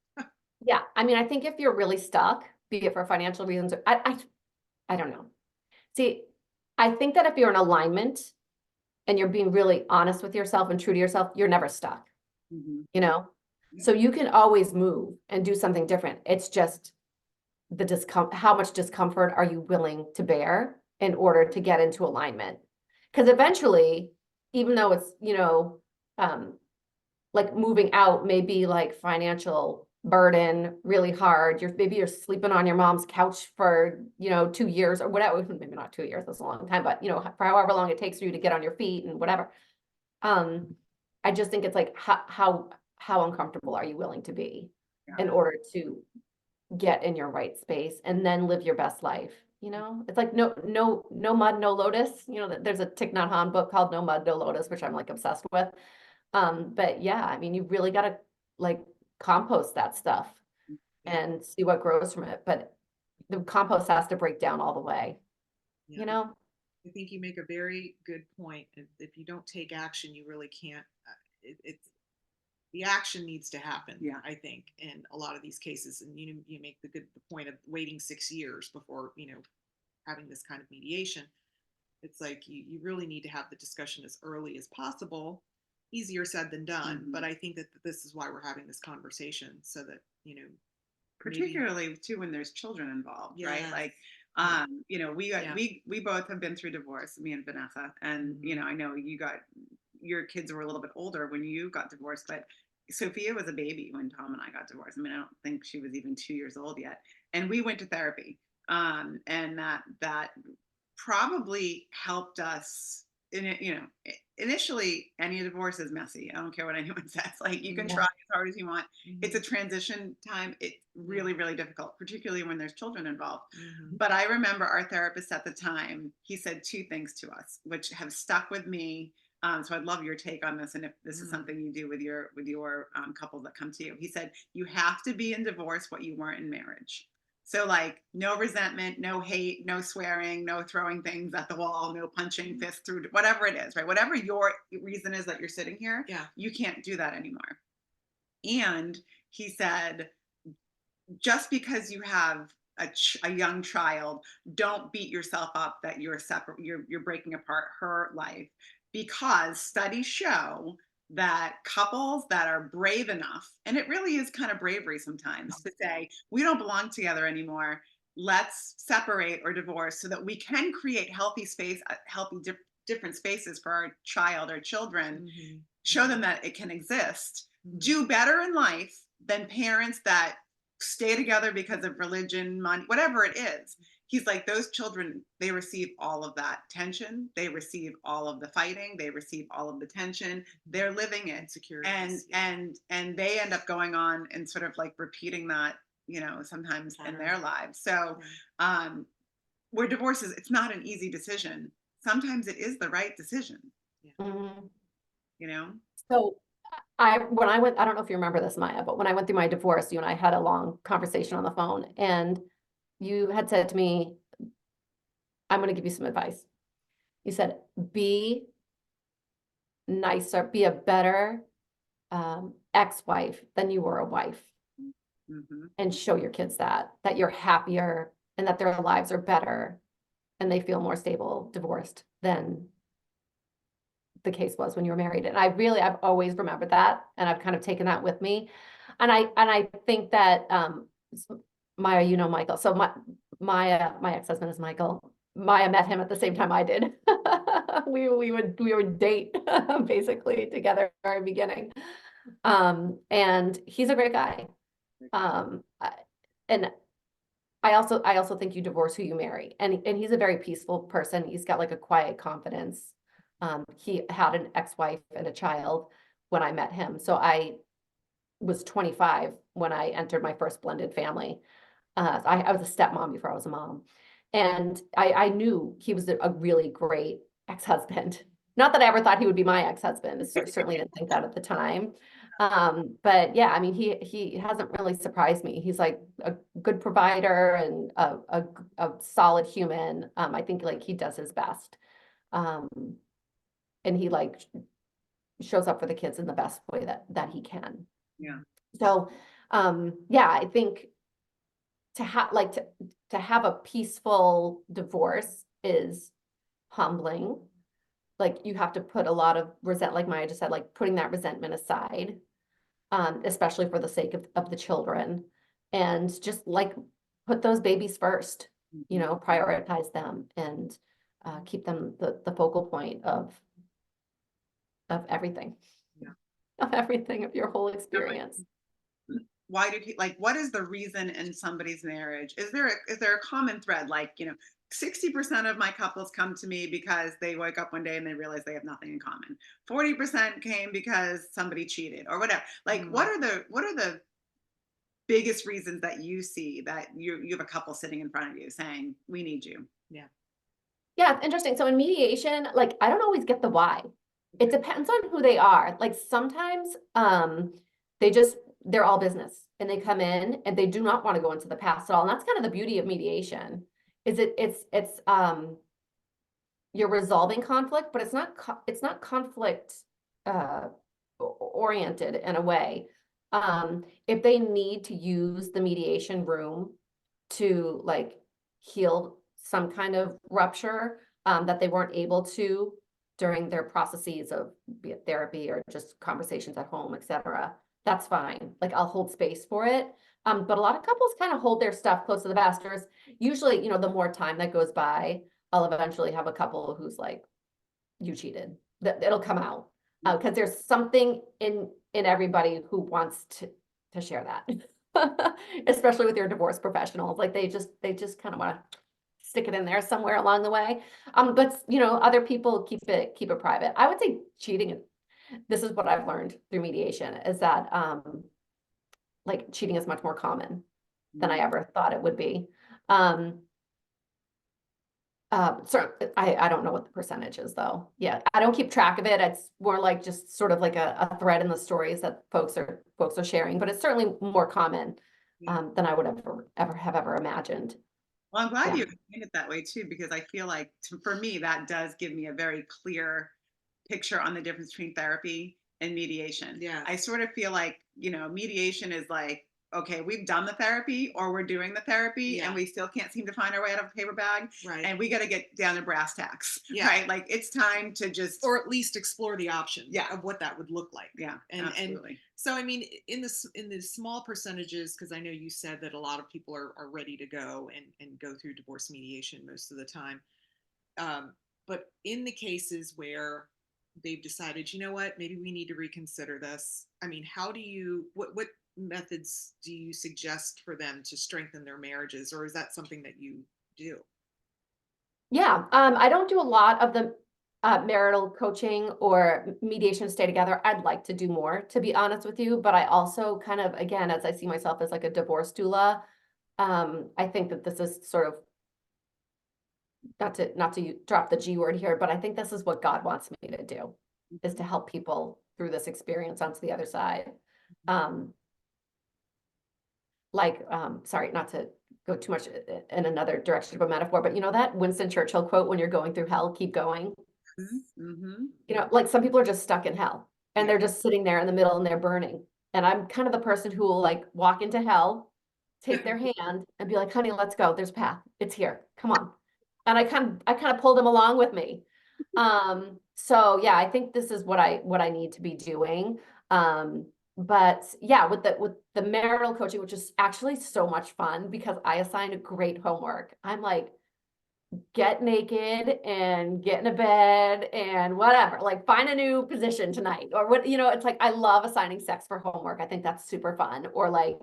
Yeah. I mean, I think if you're really stuck, be it for financial reasons, I don't know. See, I think that if you're in alignment and you're being really honest with yourself and true to yourself, you're never stuck, Mhm. you know? So you can always move and do something different. It's just how much discomfort are you willing to bear in order to get into alignment? Because eventually, even though it's, like moving out may be like financial burden, really hard. Maybe you're sleeping on your mom's couch for, 2 years or whatever, maybe not 2 years, that's a long time, but for however long it takes for you to get on your feet and whatever. I just think it's like how uncomfortable are you willing to be in order to get in your right space and then live your best life? It's like no mud, no lotus. There's a Thich Nhat Hanh book called No Mud, No Lotus, which I'm like obsessed with. But yeah, I mean, you really got to like compost that stuff and see what grows from it. But the compost has to break down all the way, Yeah. I think you make a very good point. If you don't take action, you really can't. It's the action needs to happen. Yeah. I think in a lot of these cases, and you make the point of waiting 6 years before having this kind of mediation. It's like you really need to have the discussion as early as possible. Easier said than done, but I think that this is why we're having this conversation, so that, you know, particularly too when there's children involved, right? Yes. Like, you know, we both have been through divorce, me and Vanessa, and you know, I know your kids were a little bit older when you got divorced, but Sophia was a baby when Tom and I got divorced. I mean, I don't think she was even 2 years old yet, and we went to therapy, and that probably helped us in it. You know, initially any divorce is messy. I don't care what anyone says. Like, you can try as hard as you want. It's a transition time. It's really, really difficult, particularly when there's children involved. But I remember our therapist at the time, he said two things to us, which have stuck with me. So I'd love your take on this, and if this is something you do with your couples that come to you. He said, you have to be in divorce what you weren't in marriage. So, like, no resentment, no hate, no swearing, no throwing things at the wall, no punching fists through, whatever it is, right? Whatever your reason is that you're sitting here, you can't do that anymore. And he said, just because you have a young child, don't beat yourself up that you're separate, you're breaking apart her life, because studies show that couples that are brave enough, and it really is kind of bravery sometimes, to say, we don't belong together anymore, let's separate or divorce so that we can create healthy space, different spaces for our child or children, show them that it can exist, do better in life than parents that stay together because of religion, money, whatever it is. He's like, those children, they receive all of that tension. They receive all of the fighting. They receive all of the tension. They're living it. And they end up going on and sort of like repeating that, you know, sometimes in their lives. So where divorce is, it's not an easy decision. Sometimes it is the right decision. You know? So when I went, I don't know if you remember this, Maya, but when I went through my divorce, you and I had a long conversation on the phone, and you had said to me, I'm going to give you some advice. You said, be nicer, be a better ex-wife than you were a wife. And show your kids that you're happier and that their lives are better and they feel more stable divorced than the case was when you were married. And I've always remembered that, and I've kind of taken that with me. And I think that Maya, you know Michael. So my ex-husband is Michael. Maya met him at the same time I did. we would date basically together at the beginning. And he's a great guy. And I also think you divorce who you marry. And he's a very peaceful person. He's got like a quiet confidence. He had an ex-wife and a child when I met him. So I was 25 when I entered my first blended family. I was a stepmom before I was a mom. And I knew he was a really great ex-husband. Not that I ever thought he would be my ex-husband. Certainly didn't think that at the time. But yeah, I mean, he hasn't really surprised me. He's like a good provider and a solid human. I think like he does his best. And he like shows up for the kids in the best way that he can. Yeah. So, yeah, I think to have a peaceful divorce is humbling. Like, you have to put a lot of like Maya just said, like putting that resentment aside, especially for the sake of the children, and just like put those babies first, you know, prioritize them and keep them the focal point of everything, of your whole experience. Why do like, what is the reason in somebody's marriage? Is there a common thread? Like, you know, 60% of my couples come to me because they wake up one day and they realize they have nothing in common. 40% came because somebody cheated or whatever. Like, what are the biggest reasons that you see that you have a couple sitting in front of you saying, we need you? Yeah, it's interesting. So in mediation, like, I don't always get the why. It depends on who they are. Like, sometimes they're all business and they come in and they do not want to go into the past at all. And that's kind of the beauty of mediation, is it's you're resolving conflict, but it's not conflict oriented in a way. If they need to use the mediation room to like heal some kind of rupture, that they weren't able to during their processes of be it therapy or just conversations at home, etc. That's fine. Like I'll hold space for it. But a lot of couples kind of hold their stuff close to the vest. There's usually, the more time that goes by, I'll eventually have a couple who's like, you cheated. That it'll come out. Because there's something in everybody who wants to share that. Especially with your divorce professionals. Like they just kind of want to stick it in there somewhere along the way. But other people keep it private. I would say cheating, this is what I've learned through mediation, is that like cheating is much more common than I ever thought it would be. So I don't know what the percentage is though. Yeah, I don't keep track of it. It's more like just sort of like a thread in the stories that folks are sharing, but it's certainly more common than I would have ever imagined. Well, I'm glad Yeah. you explained it that way too, because I feel like for me, that does give me a very clear picture on the difference between therapy and mediation. Yeah. I sort of feel like, mediation is like, okay, we've done the therapy or we're doing the therapy and we still can't seem to find our way out of a paper bag. Right. And we got to get down to brass tacks. Yeah. Right. Like it's time to just, or at least explore the option Yeah. of what that would look like. yeah, And absolutely. so, I mean, in the small percentages, because I know you said that a lot of people are ready to go and go through divorce mediation most of the time. But in the cases where they've decided, you know what, maybe we need to reconsider this. I mean, what methods do you suggest for them to strengthen their marriages, or is that something that you do? Yeah, I don't do a lot of the marital coaching or mediation stay together. I'd like to do more, to be honest with you, but I also kind of, again, as I see myself as like a divorce doula, I think that this is sort of not to drop the G word here, but I think this is what God wants me to do, is to help people through this experience onto the other side. Sorry, not to go too much in another direction of a metaphor, but that Winston Churchill quote, when you're going through hell, keep going. Mm-hmm. Like some people are just stuck in hell and they're just sitting there in the middle and they're burning. And I'm kind of the person who will like walk into hell, take their hand and be like, honey, let's go. There's a path. It's here. Come on. And I kind of pull them along with me. So yeah, I think this is what I need to be doing. But yeah, with the marital coaching, which is actually so much fun because I assign great homework. I'm like, get naked and get in a bed and whatever, like find a new position tonight or what, it's like, I love assigning sex for homework. I think that's super fun. Or like,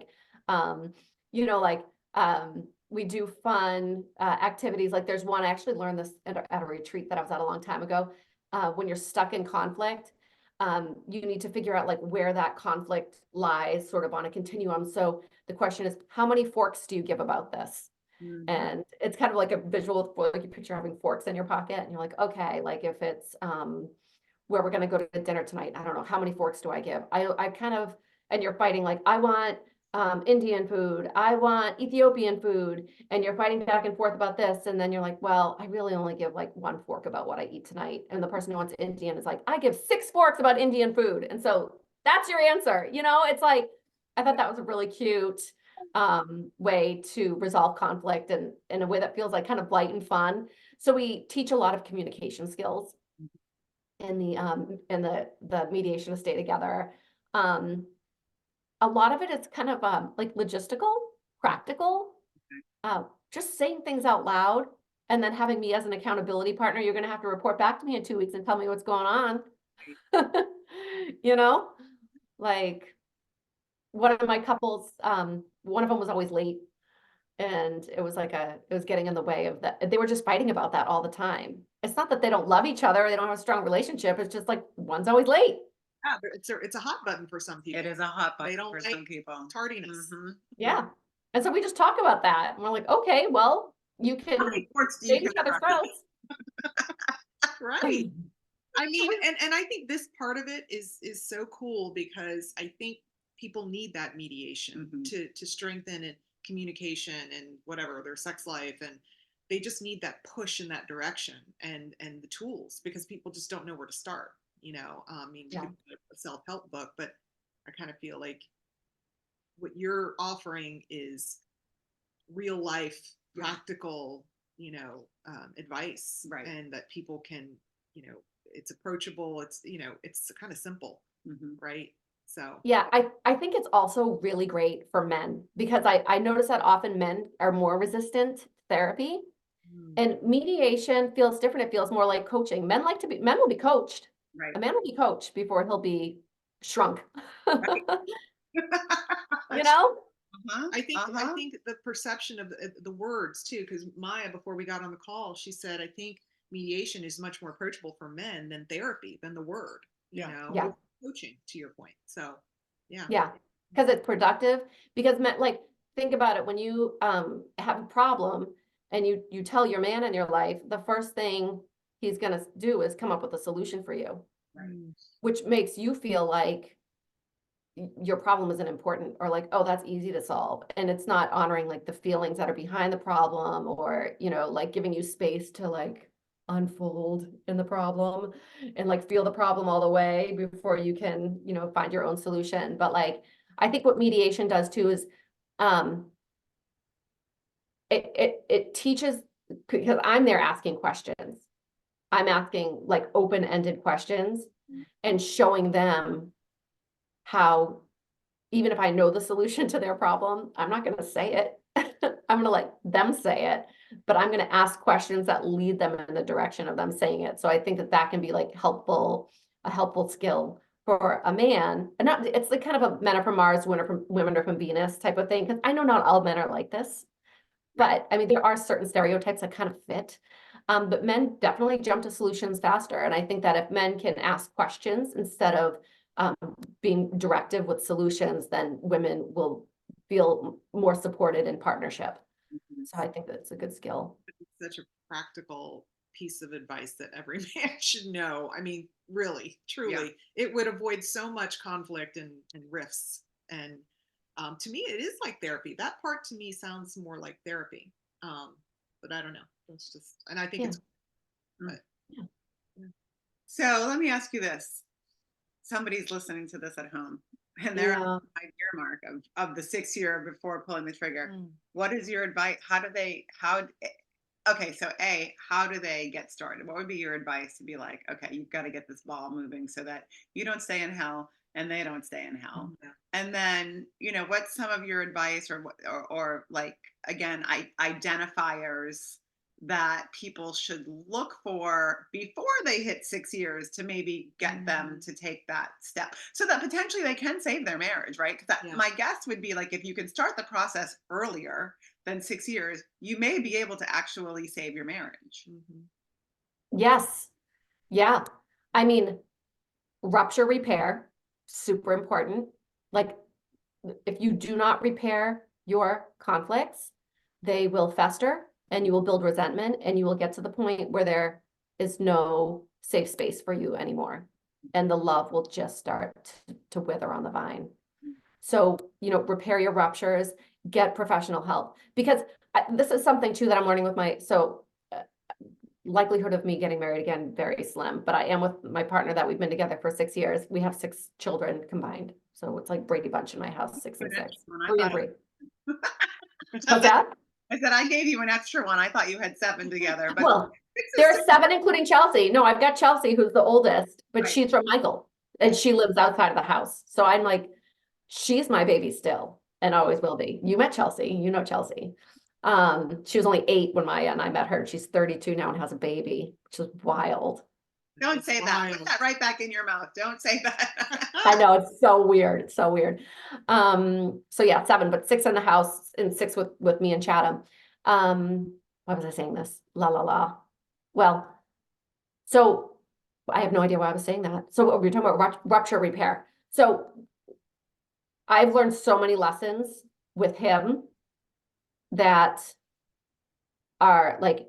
we do fun activities. Like there's one, I actually learned this at a retreat that I was at a long time ago. When you're stuck in conflict, you need to figure out like where that conflict lies sort of on a continuum. So the question is, how many forks do you give about this? Mm-hmm. And it's kind of like a visual, like you picture having forks in your pocket and you're like, okay, like if it's where we're going to go to dinner tonight, I don't know, how many forks do I give? I kind of, and you're fighting like, I want Indian food, I want Ethiopian food, and you're fighting back and forth about this. And then you're like, well, I really only give like one fork about what I eat tonight. And the person who wants Indian is like, I give 6 forks about Indian food. And so that's your answer. It's like, I thought that was a really cute way to resolve conflict and in a way that feels like kind of light and fun. So we teach a lot of communication skills in the mediation to stay together. A lot of it is kind of like logistical, practical, just saying things out loud and then having me as an accountability partner. You're going to have to report back to me in 2 weeks and tell me what's going on. Like one of my couples, one of them was always late and it was getting in the way of that. They were just fighting about that all the time. It's not that they don't love each other, they don't have a strong relationship. It's just like one's always late. Yeah, but it's a hot button for some people. It is a hot button They don't for like some people. tardiness. Mm-hmm. Yeah. And so we just talk about that. And we're like, okay, well, you How can many forks do you save each give other's about? throats. Right. I mean, and I think this part of it is so cool because I think people need that mediation to strengthen and communication and whatever their sex life, and they just need that push in that direction and the tools because people just don't know where to start. I mean, you could put a self-help book, but I kind of feel like what you're offering is real life, practical, advice, Right. and that people can, it's approachable. It's, it's kind of simple, right? So Yeah, I think it's also really great for men because I notice that often men are more resistant to therapy, and mediation feels different. It feels more like coaching. Men will be coached. Right. A man will be coached before he'll be shrunk. You know? I think the perception of the words too, because Maya, before we got on the call, she said, I think mediation is much more approachable for men than therapy, than the word, Yeah. coaching, to your point. So, yeah. Yeah, because it's productive. Because men, like, think about it, when you have a problem and you tell your man in your life, the first thing he's gonna do is come up with a solution for you, which makes you feel like your problem isn't important, or like, oh, that's easy to solve. And it's not honoring like the feelings that are behind the problem, or, like giving you space to like unfold in the problem and like feel the problem all the way before you can, find your own solution. But like, I think what mediation does too is, it teaches, because I'm there asking questions. I'm asking like open-ended questions and showing them how, even if I know the solution to their problem, I'm not going to say it. I'm going to let them say it, but I'm going to ask questions that lead them in the direction of them saying it. So I think that can be like a helpful skill for a man. And not, it's like kind of a men are from Mars, women are from Venus type of thing. Because I know not all men are like this, but I mean, there are certain stereotypes that kind of fit. But men definitely jump to solutions faster. And I think that if men can ask questions instead of being directive with solutions, then women will feel more supported in partnership. So I think that's a good skill. It's such a practical piece of advice that every man should know. I mean, really, truly, it would avoid so much conflict and rifts. And to me, it is like therapy. That part to me sounds more like therapy. But I don't know. It's just, and I think it's. But, So let me ask you this. Somebody's listening to this at home and they're on the 5-year mark of the 6 year before pulling the trigger. What is your advice? Okay, so how do they get started? What would be your advice to be like, okay, you've got to get this ball moving so that you don't stay in hell and they don't stay in hell. And then, what's some of your advice or like, again, identifiers that people should look for before they hit 6 years to maybe get them to take that step so that potentially they can save their marriage, right? Because my guess would be like, if you can start the process earlier than 6 years, you may be able to actually save your marriage. Yes. Yeah. I mean, rupture repair, super important. Like, if you do not repair your conflicts, they will fester and you will build resentment, and you will get to the point where there is no safe space for you anymore. And the love will just start to wither on the vine. So, repair your ruptures, get professional help, because this is something too that I'm learning with likelihood of me getting married again, very slim, but I am with my partner that we've been together for 6 years. We have 6 children combined. So it's like Brady Bunch in my house, 6 and 6, 3 and 3. What's that? I said, I gave you an extra one. I thought you had 7 together, but well, there's 7, including Chelsea. No, I've got Chelsea, who's the oldest, but she's from Michael and she lives outside of the house. So I'm like, she's my baby still and always will be. You met Chelsea, Chelsea. She was only 8 when Maya and I met her. She's 32 now and has a baby, which is wild. Don't say that. Put that right back in your mouth. Don't say that. I know, it's so weird. It's so weird. So yeah, 7, but 6 in the house and 6 with me and Chatham. Why was I saying this? Well, so I have no idea why I was saying that. So we're talking about rupture repair. So I've learned so many lessons with him that are like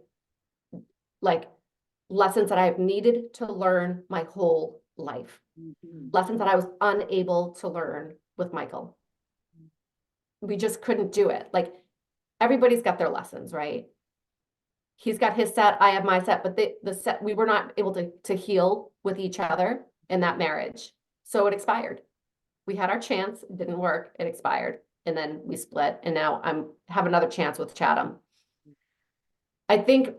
lessons that I've needed to learn my whole life. Lessons that I was unable to learn with Michael. We just couldn't do it. Like, everybody's got their lessons, right? He's got his set, I have my set, but the set, we were not able to heal with each other in that marriage. So it expired. We had our chance, it didn't work, it expired. And then we split, and now have another chance with Chatham. I think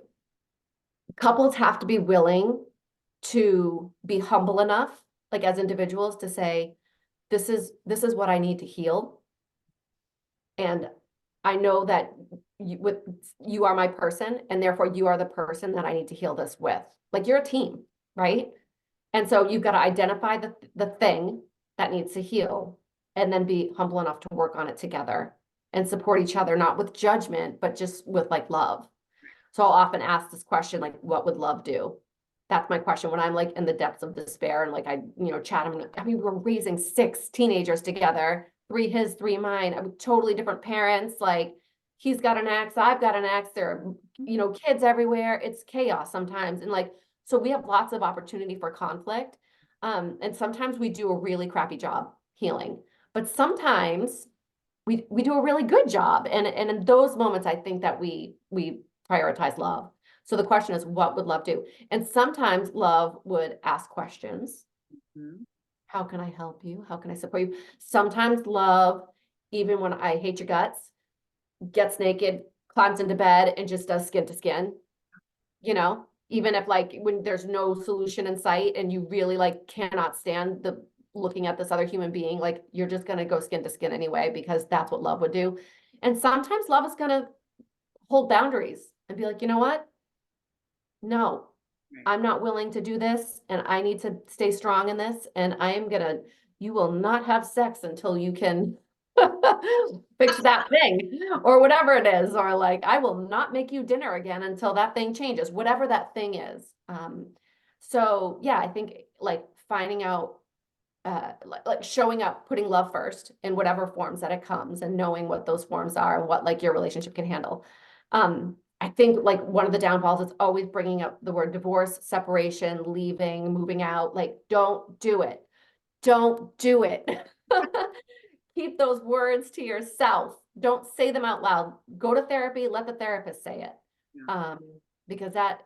couples have to be willing to be humble enough, like as individuals, to say, this is what I need to heal. And I know that you are my person, and therefore you are the person that I need to heal this with. Like, you're a team, right? And so you've got to identify the thing that needs to heal, and then be humble enough to work on it together and support each other, not with judgment, but just with like love. So I'll often ask this question, like, what would love do? That's my question when I'm like in the depths of despair and like chat him. I mean, we're raising 6 teenagers together, 3 his, 3 mine. I mean, totally different parents. Like, he's got an ex, I've got an ex. There are, kids everywhere. It's chaos sometimes. And like, so we have lots of opportunity for conflict. And sometimes we do a really crappy job healing, but sometimes we do a really good job. And in those moments, I think that we prioritize love. So the question is, what would love do? And sometimes love would ask questions. Mhm. How can I help you? How can I support you? Sometimes love, even when I hate your guts, gets naked, climbs into bed, and just does skin to skin. Even if like when there's no solution in sight and you really like cannot stand the looking at this other human being, like you're just gonna go skin to skin anyway, because that's what love would do. And sometimes love is gonna hold boundaries and be like, you know what? No, Right. I'm not willing to do this, and I need to stay strong in this, and you will not have sex until you can fix that thing, or whatever it is, or like, I will not make you dinner again until that thing changes, whatever that thing is. So yeah, I think like finding out, like showing up, putting love first in whatever forms that it comes, and knowing what those forms are and what like your relationship can handle. I think like one of the downfalls is always bringing up the word divorce, separation, leaving, moving out. Like, don't do it. Don't do it. Keep those words to yourself. Don't say them out loud. Go to therapy, let the therapist say it. Yeah. Because a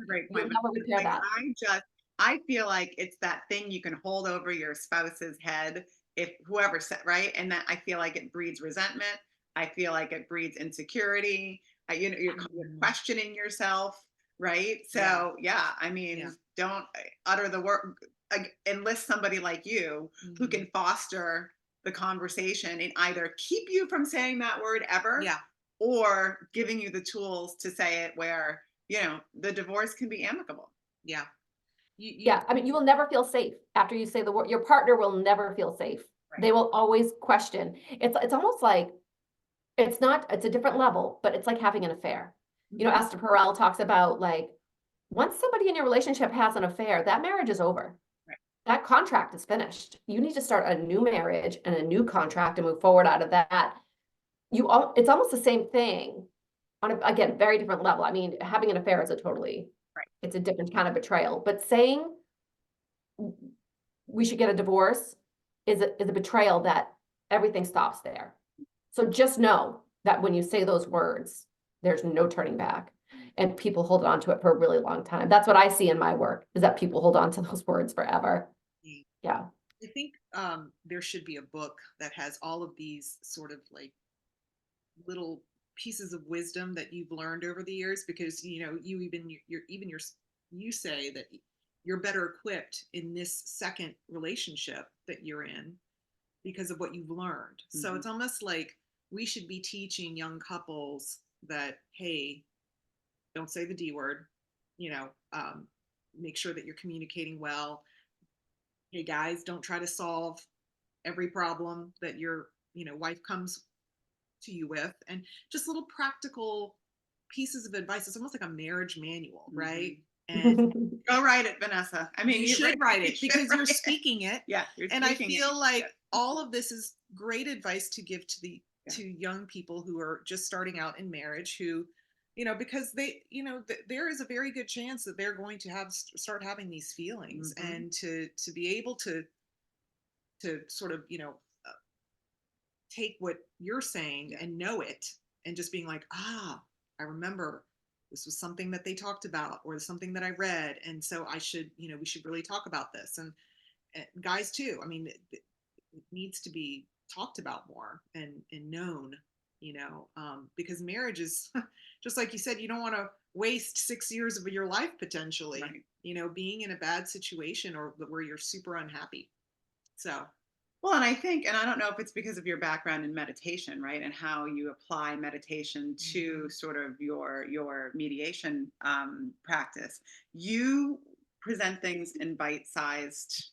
great you'll point. never repair Like, that. I feel like it's that thing you can hold over your spouse's head, if whoever said, right? And that, I feel like it breeds resentment. I feel like it breeds insecurity. You're questioning yourself, right? So yeah, I mean, Yeah. don't utter the word. Enlist somebody like you who can foster the conversation and either keep you from saying that word ever, Yeah. or giving you the tools to say it where the divorce can be amicable. Yeah. Yeah, I mean, you will never feel safe after you say the word. Your partner will never feel safe. Right. They will always question. It's almost like it's a different level, but it's like having an affair. Esther Perel talks about like, once somebody in your relationship has an affair, that marriage is over. Right. That contract is finished. You need to start a new marriage and a new contract and move forward out of that. It's almost the same thing on a, again, very different level. I mean, having an affair is Right. it's a different kind of betrayal, but saying we should get a divorce is a betrayal that everything stops there. So just know that when you say those words, there's no turning back, and people hold on to it for a really long time. That's what I see in my work, is that people hold on to those words forever. Yeah. I think there should be a book that has all of these sort of like little pieces of wisdom that you've learned over the years, because you say that you're better equipped in this second relationship that you're in because of what you've learned. So it's almost like we should be teaching young couples that, hey, don't say the D word, make sure that you're communicating well. Hey guys, don't try to solve every problem that your wife comes to you with, and just little practical pieces of advice. It's almost like a marriage manual, right? And Go write it, Vanessa. I mean, you should write it because you're write it. speaking it. Yeah, you're And I speaking feel it. like Yeah. all of this is great advice to give to young people who are just starting out in marriage, who because they there is a very good chance that they're going to start having these feelings, and to be able to sort of take what you're saying and know it, and just being like, I remember this was something that they talked about, or something that I read, and so I should we should really talk about this. And guys too, I mean, it needs to be talked about more and known, because marriage is just like you said, you don't want to waste 6 years of your life potentially, Right. being in a bad situation or where you're super unhappy. So, Well, and I think, and I don't know if it's because of your background in meditation, right, and how you apply meditation to sort of your mediation practice. You present things in bite-sized.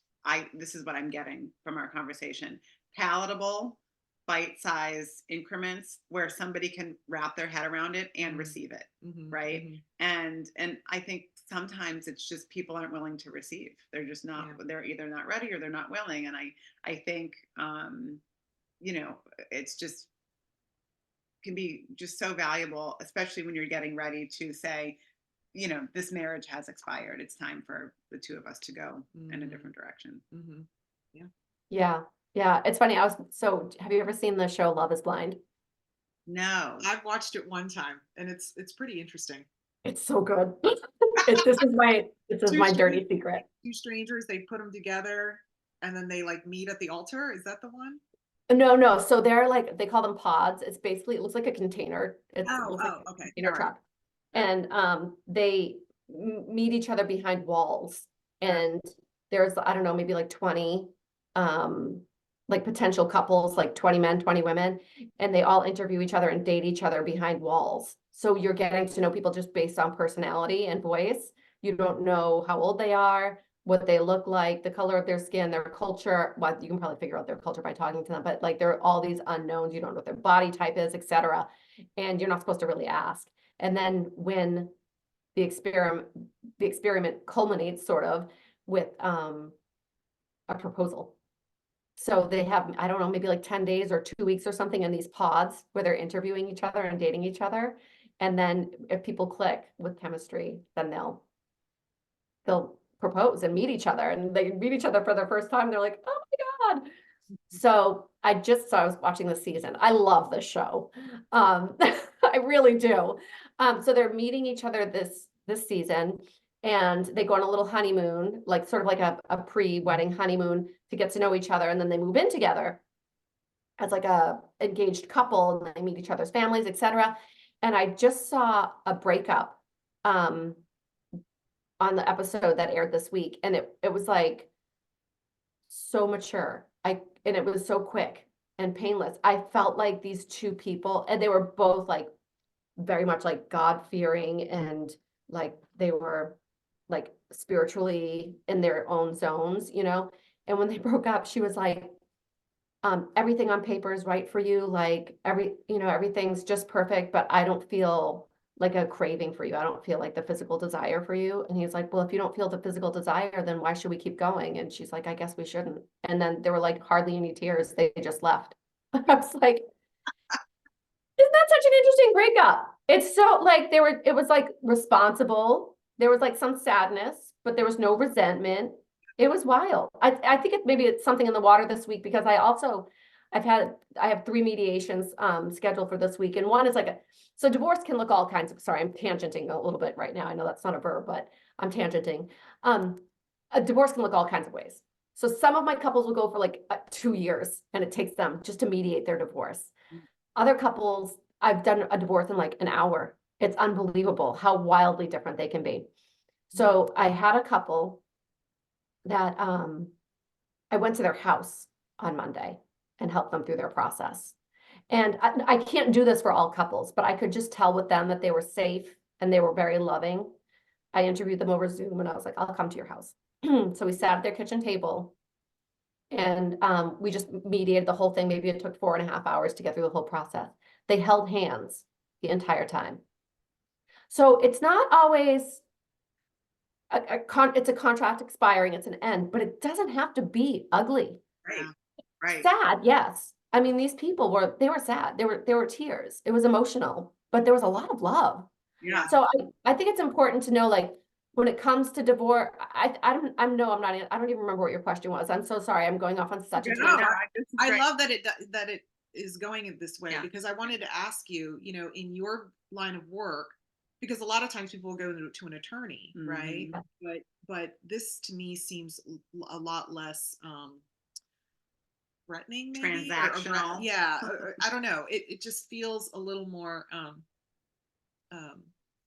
This is what I'm getting from our conversation: palatable, bite-sized increments where somebody can wrap their head around it and receive it, right? And I think sometimes it's just people aren't willing to receive. They're just not. Yeah. They're either not ready or they're not willing. And I think, it's just can be just so valuable, especially when you're getting ready to say, this marriage has expired. It's time for the two of us to go in a different direction. Yeah. Yeah. Yeah. It's funny. Have you ever seen the show Love is Blind? No. I've watched it one time and it's pretty interesting. It's so good. This is my dirty secret. Two strangers, they put them together and then they like meet at the altar. Is that the one? No. So they're like, they call them pods. It's basically, it looks like a container. It looks like a Okay. container truck. And they meet each other behind walls. And there's, I don't know, maybe like 20 like potential couples, like 20 men, 20 women, and they all interview each other and date each other behind walls. So you're getting to know people just based on personality and voice. You don't know how old they are, what they look like, the color of their skin, their culture. Well, you can probably figure out their culture by talking to them, but like there are all these unknowns. You don't know what their body type is, etc. And you're not supposed to really ask. And then when the experiment culminates sort of with a proposal. So they have, I don't know, maybe like 10 days or 2 weeks or something in these pods where they're interviewing each other and dating each other. And then if people click with chemistry, then they'll propose and meet each other, and they meet each other for the first time. They're like, oh my God. So I was watching this season. I love this show. I really do. So they're meeting each other this season, and they go on a little honeymoon, like sort of like a pre-wedding honeymoon to get to know each other, and then they move in together as like a engaged couple, and they meet each other's families, etc. And I just saw a breakup on the episode that aired this week, and it was like so mature. And it was so quick and painless. I felt like these two people, and they were both like very much like God-fearing, and like they were like spiritually in their own zones, And when they broke up, she was like, everything on paper is right for you. Like everything's just perfect, but I don't feel like a craving for you. I don't feel like the physical desire for you. And he's like, well, if you don't feel the physical desire, then why should we keep going? And she's like, I guess we shouldn't. And then there were like hardly any tears. They just left. I was like, isn't that such an interesting breakup? It's so like it was like responsible. There was like some sadness, but there was no resentment. It was wild. I think maybe it's something in the water this week, because I have 3 mediations scheduled for this week. And one is so divorce can look all kinds of, sorry, I'm tangenting a little bit right now. I know that's not a verb, but I'm tangenting. A divorce can look all kinds of ways. So some of my couples will go for like 2 years, and it takes them just to mediate their divorce. Other couples, I've done a divorce in like an hour. It's unbelievable how wildly different they can be. So I had a couple that I went to their house on Monday and helped them through their process. And I can't do this for all couples, but I could just tell with them that they were safe and they were very loving. I interviewed them over Zoom, and I was like, I'll come to your house. So we sat at their kitchen table, and we just mediated the whole thing. Maybe it took 4.5 hours to get through the whole process. They held hands the entire time. So it's not always it's a contract expiring, it's an end, but it doesn't have to be ugly. Right. Sad, yes. I mean, these people were sad. There were tears. It was emotional, but there was a lot of love. Yeah. So I think it's important to know, like, when it comes to divorce, I don't even remember what your question was. I'm so sorry. I'm going off on such a tangent. I love that it is going in this way, Yeah. because I wanted to ask you, in your line of work, because a lot of times people go to an attorney, right? But this to me seems a lot less threatening, maybe, Transactional. yeah, I don't know. It just feels a little more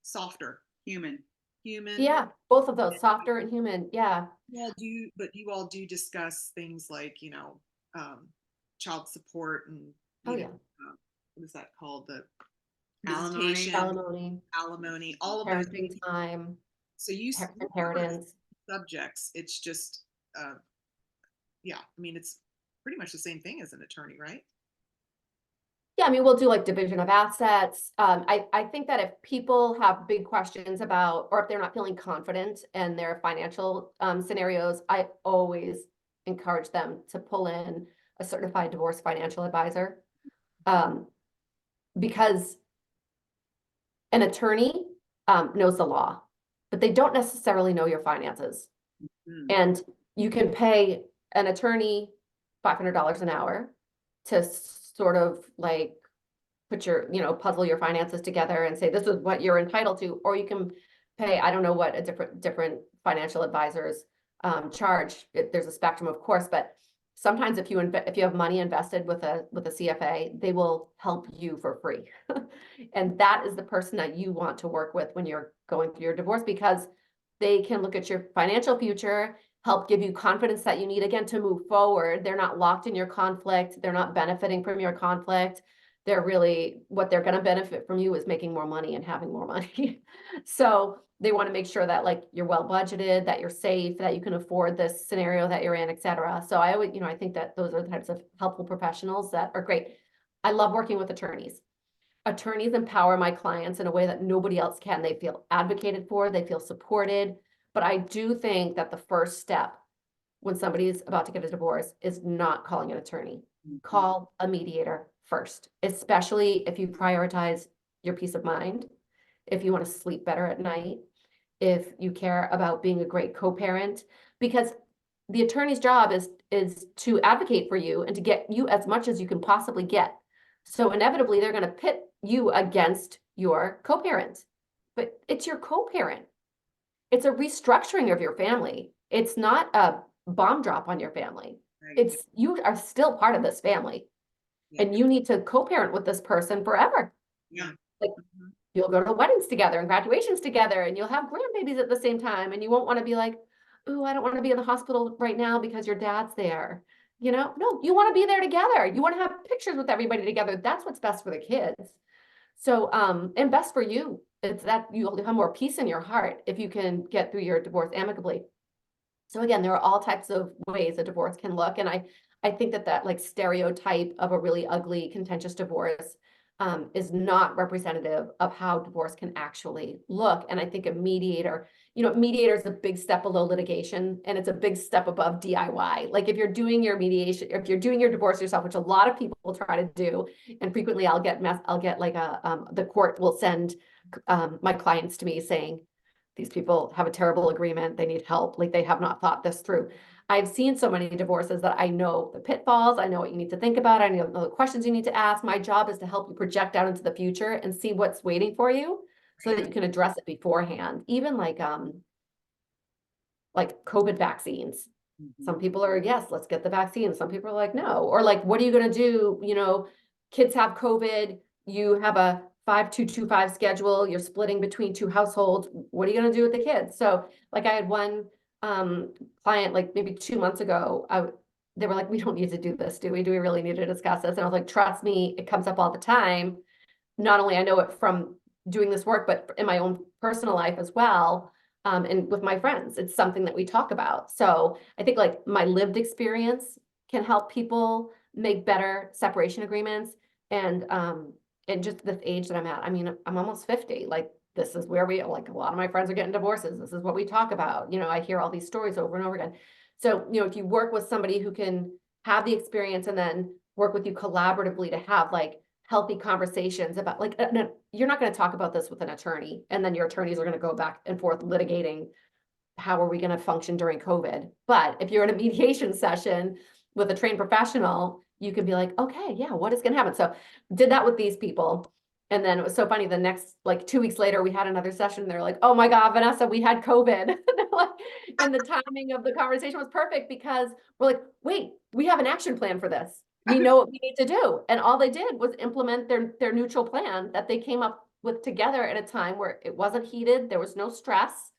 softer, Human. human. Yeah, both of those, softer and human. Yeah. Well, but you all do discuss things like, child support and, Oh, yeah. what is that called? The Alimony. visitation, Alimony, alimony, all of those parenting things. time, So you inheritance. subjects, it's just, yeah, I mean, it's pretty much the same thing as an attorney, right? Yeah, I mean, we'll do like division of assets. I think that if people have big questions about, or if they're not feeling confident in their financial scenarios, I always encourage them to pull in a certified divorce financial advisor. Because an attorney knows the law, but they don't necessarily know your finances. Mm. And you can pay an attorney $500 an hour to sort of like put your, puzzle your finances together and say, this is what you're entitled to, or you can pay, I don't know what a different financial advisors charge. There's a spectrum, of course, but sometimes if you have money invested with a CFA, they will help you for free. And that is the person that you want to work with when you're going through your divorce, because they can look at your financial future, help give you confidence that you need, again, to move forward. They're not locked in your conflict. They're not benefiting from your conflict. They're really, what they're going to benefit from you is making more money and having more money. So they want to make sure that like you're well budgeted, that you're safe, that you can afford this scenario that you're in, et cetera. So I would, I think that those are the types of helpful professionals that are great. I love working with attorneys. Attorneys empower my clients in a way that nobody else can. They feel advocated for, they feel supported. But I do think that the first step when somebody is about to get a divorce is not calling an attorney. Call a mediator first, especially if you prioritize your peace of mind, if you want to sleep better at night, if you care about being a great co-parent, because the attorney's job is to advocate for you and to get you as much as you can possibly get. So inevitably, they're going to pit you against your co-parent, but it's your co-parent. It's a restructuring of your family. It's not a bomb drop on your family. Right. It's, you are still part of this family, and you need to co-parent with this person forever. Yeah. Like, you'll go to weddings together and graduations together, and you'll have grandbabies at the same time, and you won't want to be like, oh, I don't want to be in the hospital right now because your dad's there. No, you want to be there together. You want to have pictures with everybody together. That's what's best for the kids. So, and best for you. It's that you'll have more peace in your heart if you can get through your divorce amicably. So again, there are all types of ways a divorce can look. And I think that like stereotype of a really ugly, contentious divorce is not representative of how divorce can actually look. And I think a mediator, mediator is a big step below litigation, and it's a big step above DIY. Like if you're doing your mediation, if you're doing your divorce yourself, which a lot of people try to do, and frequently I'll get like the court will send my clients to me saying, these people have a terrible agreement, they need help, like they have not thought this through. I've seen so many divorces that I know the pitfalls, I know what you need to think about, I know the questions you need to ask. My job is to help you project out into the future and see what's waiting for you so that you can address it beforehand. Even like COVID vaccines. Some people are, yes, let's get the vaccine. Some people are like, no. Or like, what are you going to do? Kids have COVID, you have a 5-2-2-5 schedule, you're splitting between two households. What are you going to do with the kids? So like I had one client, like maybe 2 months ago, they were like, we don't need to do this, do we? Do we really need to discuss this? And I was like, trust me, it comes up all the time. Not only I know it from doing this work, but in my own personal life as well. And with my friends, it's something that we talk about. So I think like my lived experience can help people make better separation agreements. And just this age that I'm at, I mean, I'm almost 50. Like this is where like a lot of my friends are getting divorces. This is what we talk about. I hear all these stories over and over again. So, if you work with somebody who can have the experience and then work with you collaboratively to have like healthy conversations about like, you're not going to talk about this with an attorney, and then your attorneys are going to go back and forth litigating how are we going to function during COVID. But if you're in a mediation session with a trained professional, you can be like, okay, yeah, what is going to happen? So did that with these people. And then it was so funny, the next, like 2 weeks later, we had another session. They're like, oh my God, Vanessa, we had COVID. They're like, and the timing of the conversation was perfect because we're like, wait, we have an action plan for this. We know what we need to do. And all they did was implement their neutral plan that they came up with together at a time where it wasn't heated. There was no stress.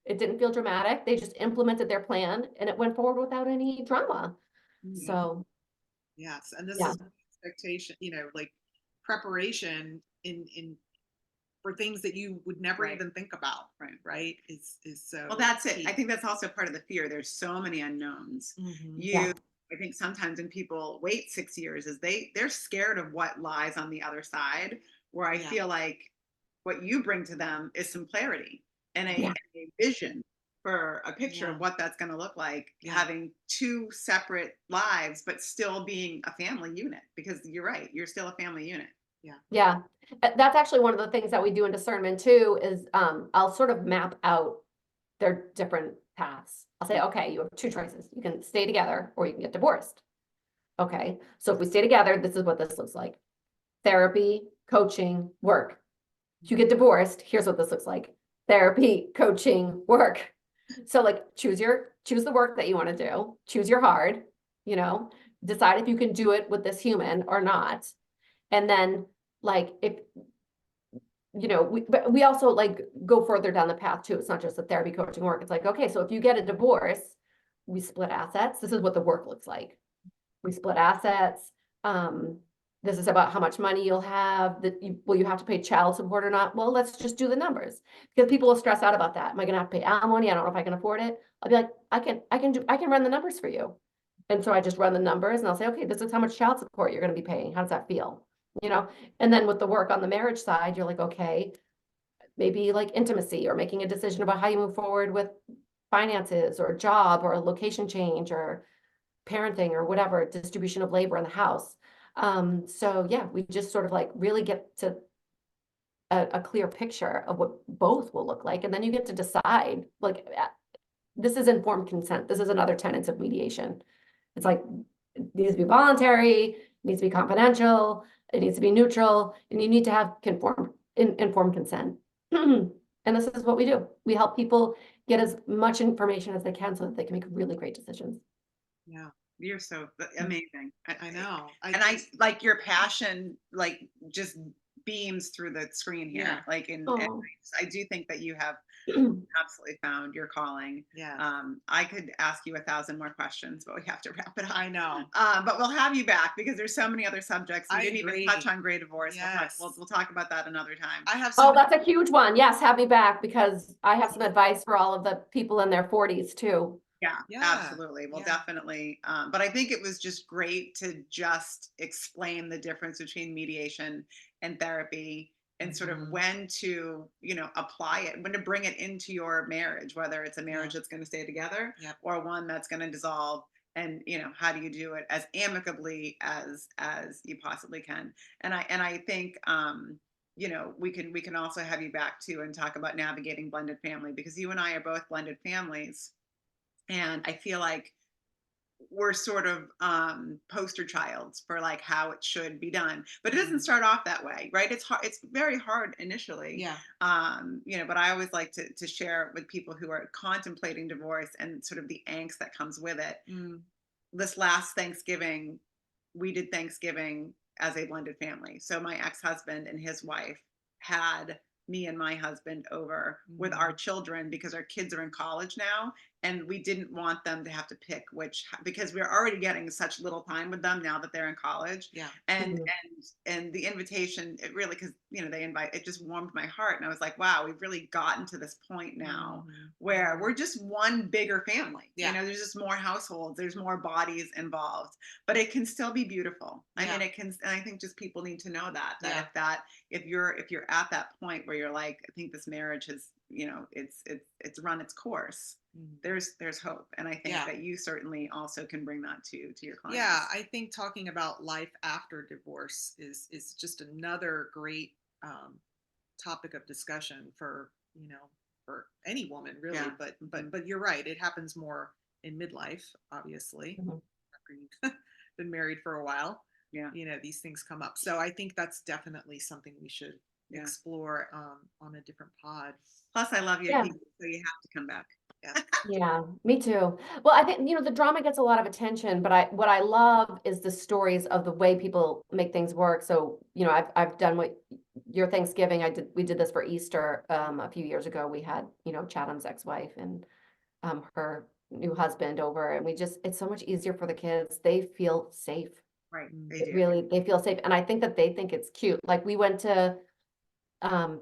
It didn't feel dramatic. They just implemented their plan and it went forward without any drama. So yes, and this yeah. is expectation, like preparation in for things that you would never Right. even think about. Right. Right. Is so. Well, that's it. key. I think that's also part of the fear. There's so many unknowns. Yeah. I think sometimes when people wait 6 years is they're scared of what lies on the other side, where I Yeah. feel like what you bring to them is some clarity and Yeah. a vision for a picture Yeah. of what that's going to look like, Yeah. having two separate lives, but still being a family unit, because you're right, you're still a family unit. Yeah. That's actually one of the things that we do in discernment too, is I'll sort of map out their different paths. I'll say, okay, you have two choices. You can stay together or you can get divorced. Okay, so if we stay together, this is what this looks like. Therapy, coaching, work. If you get divorced, here's what this looks like. Therapy, coaching, work. So like choose the work that you want to do, choose your hard, decide if you can do it with this human or not. And then like if but we also like go further down the path too. It's not just the therapy, coaching, work. It's like, okay, so if you get a divorce, we split assets. This is what the work looks like. We split assets. This is about how much money you'll have. Will you have to pay child support or not? Well, let's just do the numbers, because people will stress out about that. Am I gonna have to pay alimony? I don't know if I can afford it. I'll be like, I can run the numbers for you. And so I just run the numbers and I'll say, okay, this is how much child support you're gonna be paying. How does that feel? And then with the work on the marriage side, you're like, okay, maybe like intimacy or making a decision about how you move forward with finances or a job or a location change or parenting or whatever, distribution of labor in the house. So yeah, we just sort of like really get to a clear picture of what both will look like. And then you get to decide, like, this is informed consent. This is another tenet of mediation. It's like, it needs to be voluntary, it needs to be confidential, it needs to be neutral, and you need to have informed consent. And this is what we do. We help people get as much information as they can so that they can make really great decisions. Yeah. You're so amazing. I know. And I like your passion, like just beams through the screen here. Yeah. Like and I do think that you have absolutely found your calling. Yeah. I could ask you 1,000 more questions, but we have to wrap it up. I know. But we'll have you back because there's so many other subjects. We I didn't agree. even touch on gray divorce. Yes. We'll talk about that another time. I have Oh, that's a huge one. Yes, have me back because I have some advice for all of the people in their 40s too. Yeah, absolutely. Well, definitely. But I think it was just great to just explain the difference between mediation and therapy and sort of when to, apply it, when to bring it into your marriage, whether it's a marriage that's going to stay together or one that's going to dissolve. And, how do you do it as amicably as you possibly can? And I think, we can also have you back too and talk about navigating blended family, because you and I are both blended families. And I feel like we're sort of poster childs for like how it should be done, but it doesn't start off that way, right? It's hard. It's very hard initially. Yeah. But I always like to share with people who are contemplating divorce and sort of the angst that comes with it. This last Thanksgiving, we did Thanksgiving as a blended family. So my ex-husband and his wife had me and my husband over with our children because our kids are in college now, and we didn't want them to have to pick because we're already getting such little time with them now that they're in college. And the invitation, it really, because they invite, it just warmed my heart, and I was like, wow, we've really gotten to this point now where we're just one bigger family. There's just more households, there's more bodies involved, but it can still be beautiful. I mean, it can, and I think just people need to know if you're at that point where you're like, I think this marriage has, it's run its course, there's hope. And I think that you certainly also can bring that to your clients. Yeah, I think talking about life after divorce is just another great topic of discussion for any woman really. But you're right, it happens more in midlife, obviously, after you've been married for a while. Yeah. these things come up. So I think that's definitely something we should explore on a different pod. Plus, I love you, Yeah. people, so you have to come back. Yeah, me too. Well, I think, the drama gets a lot of attention, but what I love is the stories of the way people make things work. So, I've done what your Thanksgiving, we did this for Easter, a few years ago. We had, Chatham's ex-wife and, her new husband over, and it's so much easier for the kids. They feel safe. Right. They It do. really, they feel safe. And I think that they think it's cute. Like we went to,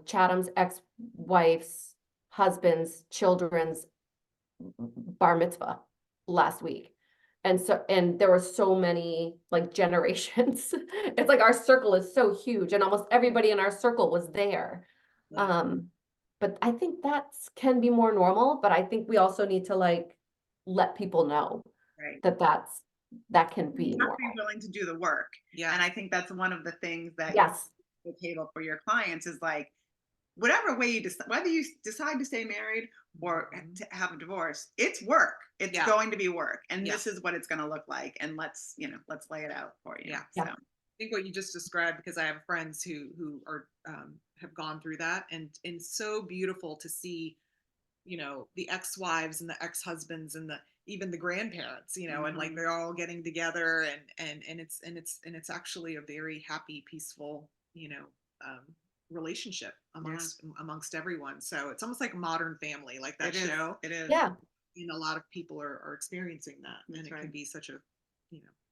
Chatham's ex-wife's husband's children's bar mitzvah last week. And there were so many like generations. It's like our circle is so huge and almost everybody in our circle was there. But I think can be more normal, but I think we also need to like let people know Right. that can be You have to normal. be willing to do the work. Yeah. And I think that's one of the things that Yes. you bring to the table for your clients is like, whatever way you decide, whether you decide to stay married or to have a divorce, it's work. It's going to be work. And this is what it's going to look like. And let's lay it out for you. Yeah. So. I think what you just described, because I have friends who are have gone through that, and so beautiful to see, the ex-wives and the ex-husbands and even the grandparents, and like they're all getting together and it's actually a very happy, peaceful, relationship amongst everyone. So it's almost like Modern Family, like that show. It is. Yeah. And a lot of people are experiencing that. That's and it can be such a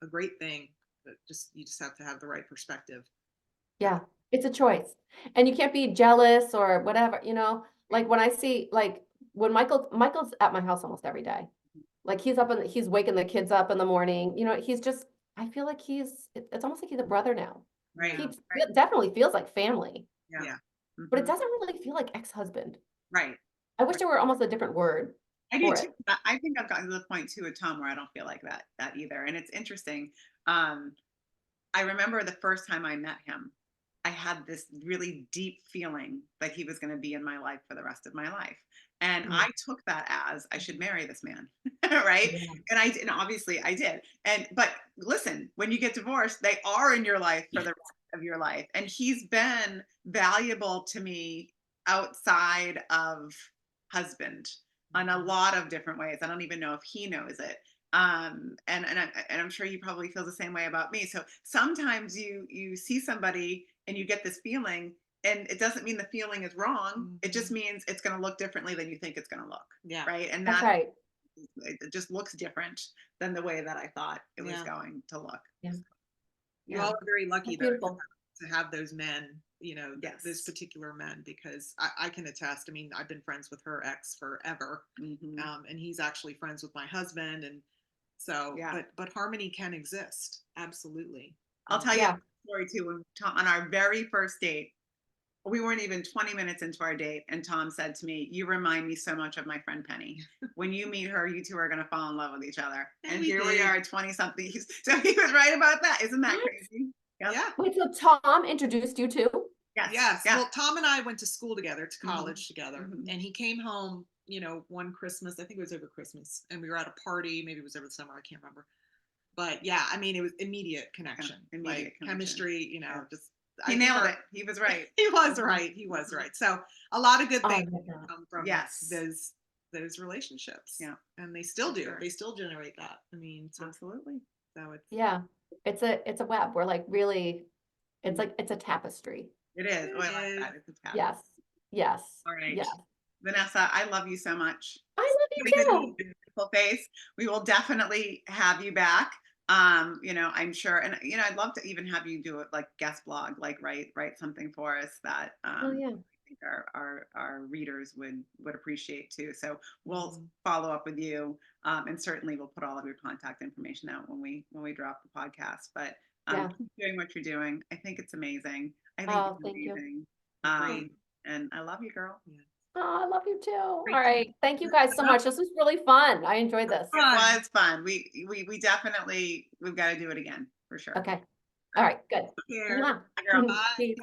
great thing, but you just have to have the right perspective. Yeah, it's a choice. And you can't be jealous or whatever, like when I see, like when Michael's at my house almost every day. Like he's waking the kids up in the morning, I feel like it's almost like he's a brother now. Right. It definitely feels like family, Yeah. but it doesn't really feel like ex-husband. Right. I wish there were almost a different word. I do too. I think I've gotten to the point too with Tom where I don't feel like that either. And it's interesting. I remember the first time I met him, I had this really deep feeling that he was going to be in my life for the rest of my life. And I took that as I should marry this man. Right. Yeah. And obviously I did. But listen, when you get divorced, they are in your life for the rest of your life. And he's been valuable to me outside of husband on a lot of different ways. I don't even know if he knows it. And I'm sure you probably feel the same way about me. So sometimes you see somebody and you get this feeling, and it doesn't mean the feeling is wrong. It just means it's going to look differently than you think it's going to look. Yeah. Right. And That's right. It just looks different than the way that I thought it was going to look. Yeah. You all are very lucky That's though, beautiful. to have those men, those particular men, because I can attest. I mean, I've been friends with her ex forever, and he's actually friends with my husband, and so. But harmony can exist, absolutely. I'll tell you a story too. When Tom, on our very first date, we weren't even 20 minutes into our date, and Tom said to me, "You remind me so much of my friend Penny. When you meet her, you two are going to fall in love with each other." And here we are, 20-something. So he was right about that. Isn't that crazy? Yep. Yeah. Wait, so Tom introduced you too? Yes. Well, Tom and I went to school together, to college together, and he came home, one Christmas. I think it was over Christmas, and we were at a party. Maybe it was over the summer. I can't remember. But yeah, I mean, it was immediate connection, chemistry. Just he nailed it. He was right. He was right. He was right. So a lot of good things come from those relationships. Yeah, and they still do. Sure. They still generate that. I mean, absolutely. So it's a web. We're like really, it's like it's a tapestry. It is. Oh, I like that. It's a tapestry. Yes. All right. Yes. Vanessa, I love you so much. I love you too. Beautiful face. We will definitely have you back. I'm sure, and I'd love to even have you do it like guest blog, like write something for us that I think our readers would appreciate too. So we'll follow up with you, and certainly we'll put all of your contact information out when we drop the podcast. But keep doing what you're doing. I think it's amazing. I think it's amazing. And I love you, girl. Yeah. Oh, I love you too. All right. Thank you guys so much. This was really fun. I enjoyed this. It was fun. We definitely, we've got to do it again for sure. Okay. All right. Good. Take care. Bye, girl. Bye.